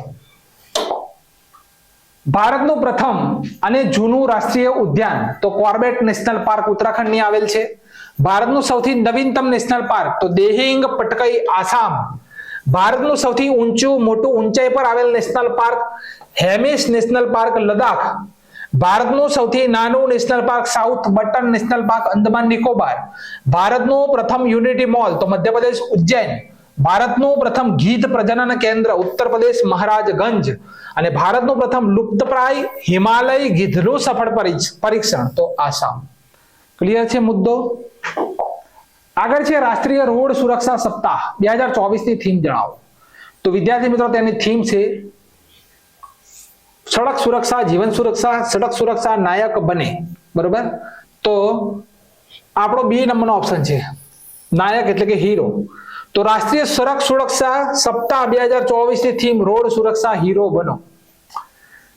ભારતનું પ્રથમ અને જૂનું રાષ્ટ્રીય ઉદ્યાન તો કોર્બેટ નેશનલ પાર્ક ઉત્તરાખંડની આવેલ છે. ભારતનું સૌથી નવીનતમ નેશનલ પાર્ક તો દેહિંગ પટકઈ, આસામ. ભારતનું સૌથી મોટું ઊંચાઈ પર આવેલ national park Hemis national park, Ladakh. ભારતનું સૌથી નાનું national park south Button national park, Andaman Nicobar. ભારતનું પ્રથમ યુનિટી મોલ તો મધ્યપ્રદેશ, ઉજ્જૈન. ભારતનું પ્રથમ ગીધ પ્રજનન કેન્દ્ર ઉત્તર પ્રદેશ, મહારાજગંજ. અને ભારતનું પ્રથમ લુપ્તપ્રાય હિમાલય ગીધનું સફળ પરીક્ષણ તો આસામ. ક્લિયર છે મુદ્દો? આગળ છે રાષ્ટ્રીય રોડ સુરક્ષા સપ્તાહ 2024 ની થીમ જણાવો. તો વિદ્યાર્થી મિત્રો, તેની થીમ છે સડક સુરક્ષા, જીવન સુરક્ષા, સડક સુરક્ષા નાયક બને. બરોબર. તો આપણો બી નંબરનો ઓપ્શન છે, નાયક એટલે કે હીરો. તો રાષ્ટ્રીય સડક સુરક્ષા સપ્તાહ 2024 ની થીમ રોડ સુરક્ષા હીરો બનો.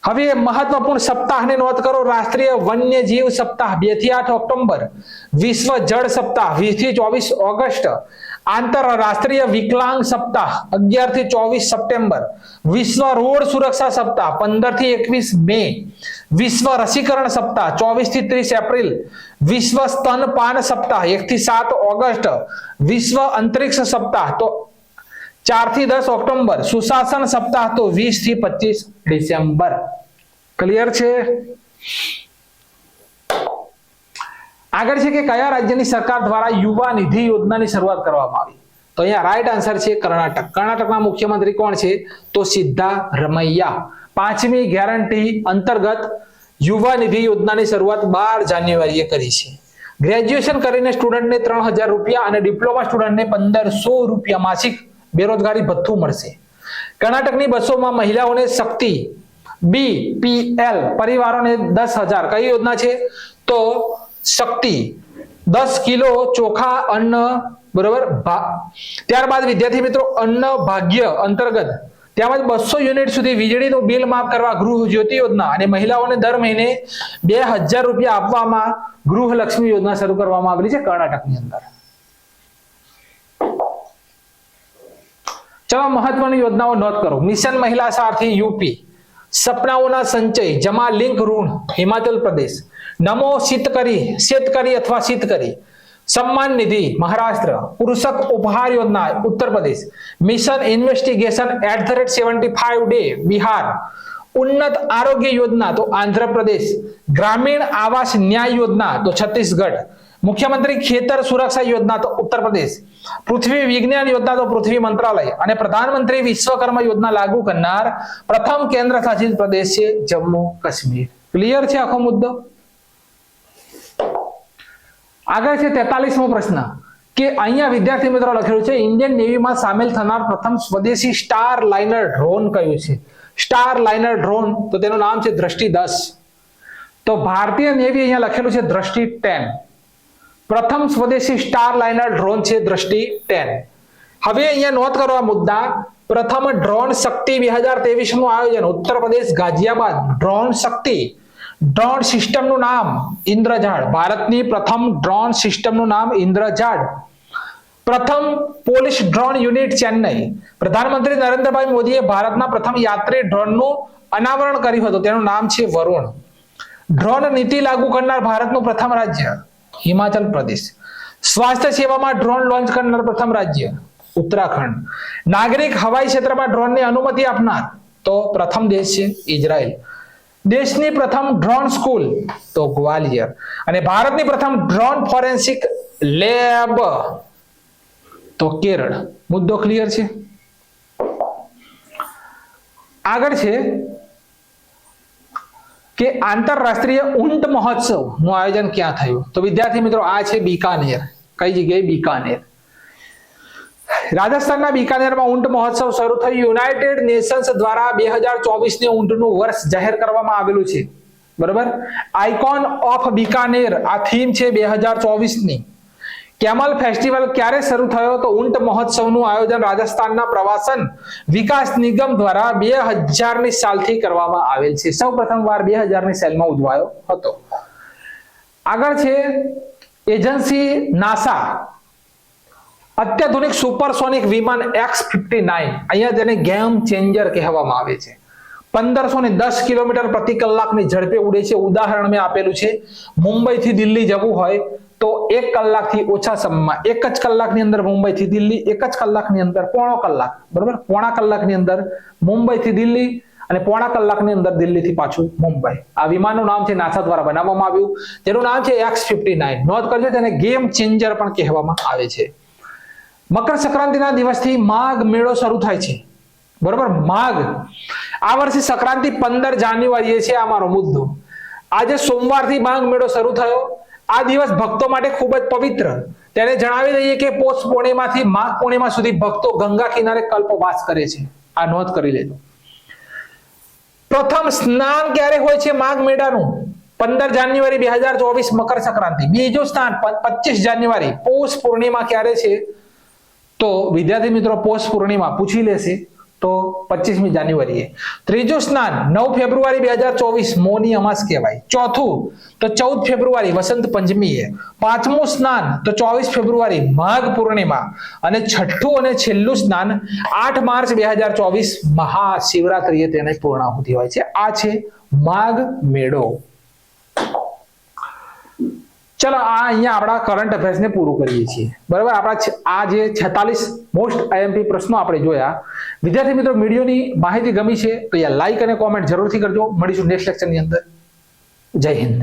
હવે મહત્વપૂર્ણ સપ્તાહને નોંધ કરો. રાષ્ટ્રીય વન્યજીવ સપ્તાહ 2 થી 8 ઓક્ટોબર, વિશ્વ જળ સપ્તાહ 20 થી 24 ઓગસ્ટ, આંતરરાષ્ટ્રીય વિકલાંગ સપ્તાહ 11 થી 24 સપ્ટેમ્બર, વિશ્વ રોડ સુરક્ષા સપ્તાહ 15 થી 21 મે, વિશ્વ રસીકરણ સપ્તાહ 24 થી 30 એપ્રિલ, વિશ્વ સ્તનપાન સપ્તાહ 1 થી 7 ઓગસ્ટ, વિશ્વ અંતરિક્ષ સપ્તાહ તો 4 થી 10 ઓક્ટોબર, સુશાસન સપ્તાહ તો 20 થી 25 ડિસેમ્બર. ક્લિયર છે? આગળ છે કે કયા રાજ્યની સરકાર દ્વારા યુવા નિધિ યોજનાની શરૂઆત કરવામાં આવી? તો અહીંયા રાઈટ આન્સર છે કર્ણાટક. કર્ણાટકના મુખ્યમંત્રી કોણ છે? તો સિદ્ધારમૈયા. 5મી ગેરંટી અંતર્ગત યુવા નિધિ યોજનાની શરૂઆત 12 જાન્યુઆરીએ કરી છે. ગ્રેજ્યુએશન કરીને સ્ટુડન્ટને 3000 રૂપિયા અને ડિપ્લોમા સ્ટુડન્ટને 1500 રૂપિયા માસિક બેરોજગારી ભથ્થું મળશે. કર્ણાટકની બસોમાં મહિલાઓને શક્તિ BPL પરિવારોને 10,000. કઈ યોજના છે? તો શક્તિ 10 કિલો ચોખા અન્ન, બરોબર. ત્યારબાદ વિદ્યાર્થી મિત્રો અન્ન ભાગ્ય અંતર્ગત તેમજ 200 યુનિટ સુધી વીજળીનું બિલ માફ કરવા ગૃહ જ્યોતિ યોજના અને મહિલાઓને દર મહિને 2000 રૂપિયા આપવામાં ગૃહલક્ષ્મી યોજના શરૂ કરવામાં આવેલી છે કર્ણાટકની અંદર. ચલો મહત્વની યોજનાઓ નોંધ કરો. મિશન મહિલા સારથી યુપી, સપનાઓના સંચય જમા લિંક ઋણ હિમાચલ પ્રદેશ, નમો શેતકરી અથવા શીતકરી, सम्मान निधि महाराष्ट्र, पुरुषक उपहार योजना Uttar Pradesh, mission investigation @75 day Bihar, उन्नत आरोग्य योजना तो आंध्र प्रदेश, ग्रामीण आवास न्याय योजना तो छत्तीसगढ़, मुख्यमंत्री खेतर सुरक्षा योजना तो उत्तर प्रदेश, पृथ्वी विज्ञान योजना तो पृथ्वी मंत्रालय અને પ્રધાનમંત્રી વિશ્વકર્મા યોજના લાગુ કરનાર પ્રથમ કેન્દ્ર શાસિત પ્રદેશ છે જમ્મુ કાશ્મીર. ક્લિયર છે આખો મુદ્દો? આગળ છે 43મો પ્રશ્ન કે અહીંયા વિદ્યાર્થી મિત્રો લખેલું છે ઇન્ડિયન નેવીમાં સામેલ થનાર પ્રથમ સ્વદેશી સ્ટાર લાઇનર ડ્રોન કયું છે? સ્ટાર લાઇનર ડ્રોન તો તેનું નામ છે દ્રષ્ટિ 10. તો ભારતીય નેવી અહીંયા લખેલું છે દ્રષ્ટિ 10. પ્રથમ સ્વદેશી સ્ટાર લાઇનર ડ્રોન છે દ્રષ્ટિ 10. હવે અહીંયા નોંધ કરવા મુદ્દા પ્રથમ ડ્રોન શક્તિ 2023 નું આયોજન ઉત્તર પ્રદેશ ગાઝિયાબાદ. ડ્રોન શક્તિ ડ્રોન સિસ્ટમનું નામ ઇન્દ્રજાળ. ભારતની પ્રથમ ડ્રોન સિસ્ટમનું નામ ઇન્દ્રજાળ. પ્રથમ પોલિશ ડ્રોન યુનિટ ચેન્નઈ. પ્રધાનમંત્રી નરેન્દ્રભાઈ મોદીએ ભારતના પ્રથમ યાત્રી ડ્રોનનું અનાવરણ કર્યું હતું, તેનું નામ છે વરુણ. ડ્રોન નીતિ લાગુ કરનાર ભારતનું પ્રથમ રાજ્ય હિમાચલ પ્રદેશ. સ્વાસ્થ્ય સેવામાં ડ્રોન લોન્ચ કરનાર પ્રથમ રાજ્ય ઉત્તરાખંડ. નાગરિક હવાઈ ક્ષેત્રમાં ડ્રોનને અનુમતિ આપનાર તો પ્રથમ દેશ છે ઇઝરાયલ. દેશની પ્રથમ ડ્રોન સ્કૂલ તો ગ્વાલિયર. અને ભારતની પ્રથમ ડ્રોન ફોરેન્સિક લેબ તો કેરળ. મુદ્દો ક્લિયર છે? આગળ છે કે આંતરરાષ્ટ્રીય ઊંટ મહોત્સવ નું આયોજન ક્યાં થયું? તો વિદ્યાર્થી મિત્રો આ છે બીકાનેર. કઈ જગ્યાએ? બીકાનેર. રાજસ્થાનના બીકાનેરમાં ઊંટ મહોત્સવ શરૂ થયો. યુનાઇટેડ નેશન્સ દ્વારા 2024 ને ઊંટનું વર્ષ જાહેર કરવામાં આવેલું છે, બરાબર. આઇકોન ઓફ બીકાનેર આ થીમ છે 2024 ની. કેમલ ફેસ્ટિવલ ક્યારે શરૂ થયો? તો ઊંટ મહોત્સવનું આયોજન રાજસ્થાનના પ્રવાસન વિકાસ નિગમ દ્વારા 2000 ની સાલથી કરવામાં આવેલ છે. સૌ પ્રથમવાર 2000 ની સાલમાં ઉજવાયો હતો. આગળ છે એજન્સી નાસા અત્યાધુનિક સુપરસોનિક વિમાન X-59, અહીંયા તેને ગેમ ચેન્જર કહેવામાં આવે છે. 1510 કિલોમીટર પ્રતિ કલાકની ઝડપે ઉડે છે. ઉદાહરણ મેં આપેલું છે. મુંબઈથી દિલ્હી જવું હોય તો 1 કલાકથી ઓછા સમયમાં, 1 જ કલાકની અંદર મુંબઈથી દિલ્હી, 1 જ કલાકની અંદર પોણો કલાક, બરાબર, પોણા કલાકની અંદર મુંબઈથી દિલ્હી અને પોણા કલાકની અંદર દિલ્હીથી પાછું મુંબઈ. આ વિમાનનું નામ છે નાસા દ્વારા બનાવવામાં આવ્યું, તેનું નામ છે X-59. નોંધ કરજો, તેને ગેમ ચેન્જર પણ કહેવામાં આવે છે. મકર સંક્રાંતિના દિવસથી માઘ મેળો શરૂ થાય છે, બરોબર. માઘ આ વર્ષે સંક્રાંતિ 15 જાન્યુઆરીએ છે. આ મારો મુદ્દો. આજે સોમવારથી માઘ મેળો શરૂ થયો. આ દિવસ ભક્તો માટે ખૂબ જ પવિત્ર. તેને જણાવી દઈએ કે પોષ પૂર્ણિમાથી માઘ પૂર્ણિમા સુધી ભક્તો ગંગા કિનારે કલ્પવાસ કરે છે. આ નોંધ કરી લેજો. પ્રથમ સ્નાન ક્યારે હોય છે માઘ મેળાનું? 15 જાન્યુઆરી 2024 મકર સંક્રાંતિ. બીજું સ્નાન 25 જાન્યુઆરી પોષ પૂર્ણિમા ક્યારે છે? તો વિદ્યાર્થી મિત્રો પોષ પૂર્ણિમા પૂછી લેશે તો 25મી જાન્યુઆરીએ. ત્રીજું સ્નાન 9 ફેબ્રુઆરી 2024 મૌની અમાસ કહેવાય. ચોથું તો 14 ફેબ્રુઆરી વસંત પંચમીએ. પાંચમું સ્નાન તો 24 ફેબ્રુઆરી માઘ પૂર્ણિમા. અને છઠ્ઠું અને છેલ્લું સ્નાન 8 માર્ચ 2024 મહાશિવરાત્રીએ તેને પૂર્ણાહુતિ હોય છે. આ છે માઘ મેળો. ચલો આ અહીંયા આપણા કરંટ અફેર્સને પૂરું કરીએ છીએ, બરાબર. આપણા આ જે 46 મોસ્ટ આઈએમપી પ્રશ્નો આપણે જોયા. વિદ્યાર્થી મિત્રો વિડીયોની માહિતી ગમી છે તો યાર લાઈક અને કોમેન્ટ જરૂરથી કરજો. મળીશું નેક્સ્ટ લેક્ચરની અંદર. જય હિન્દ.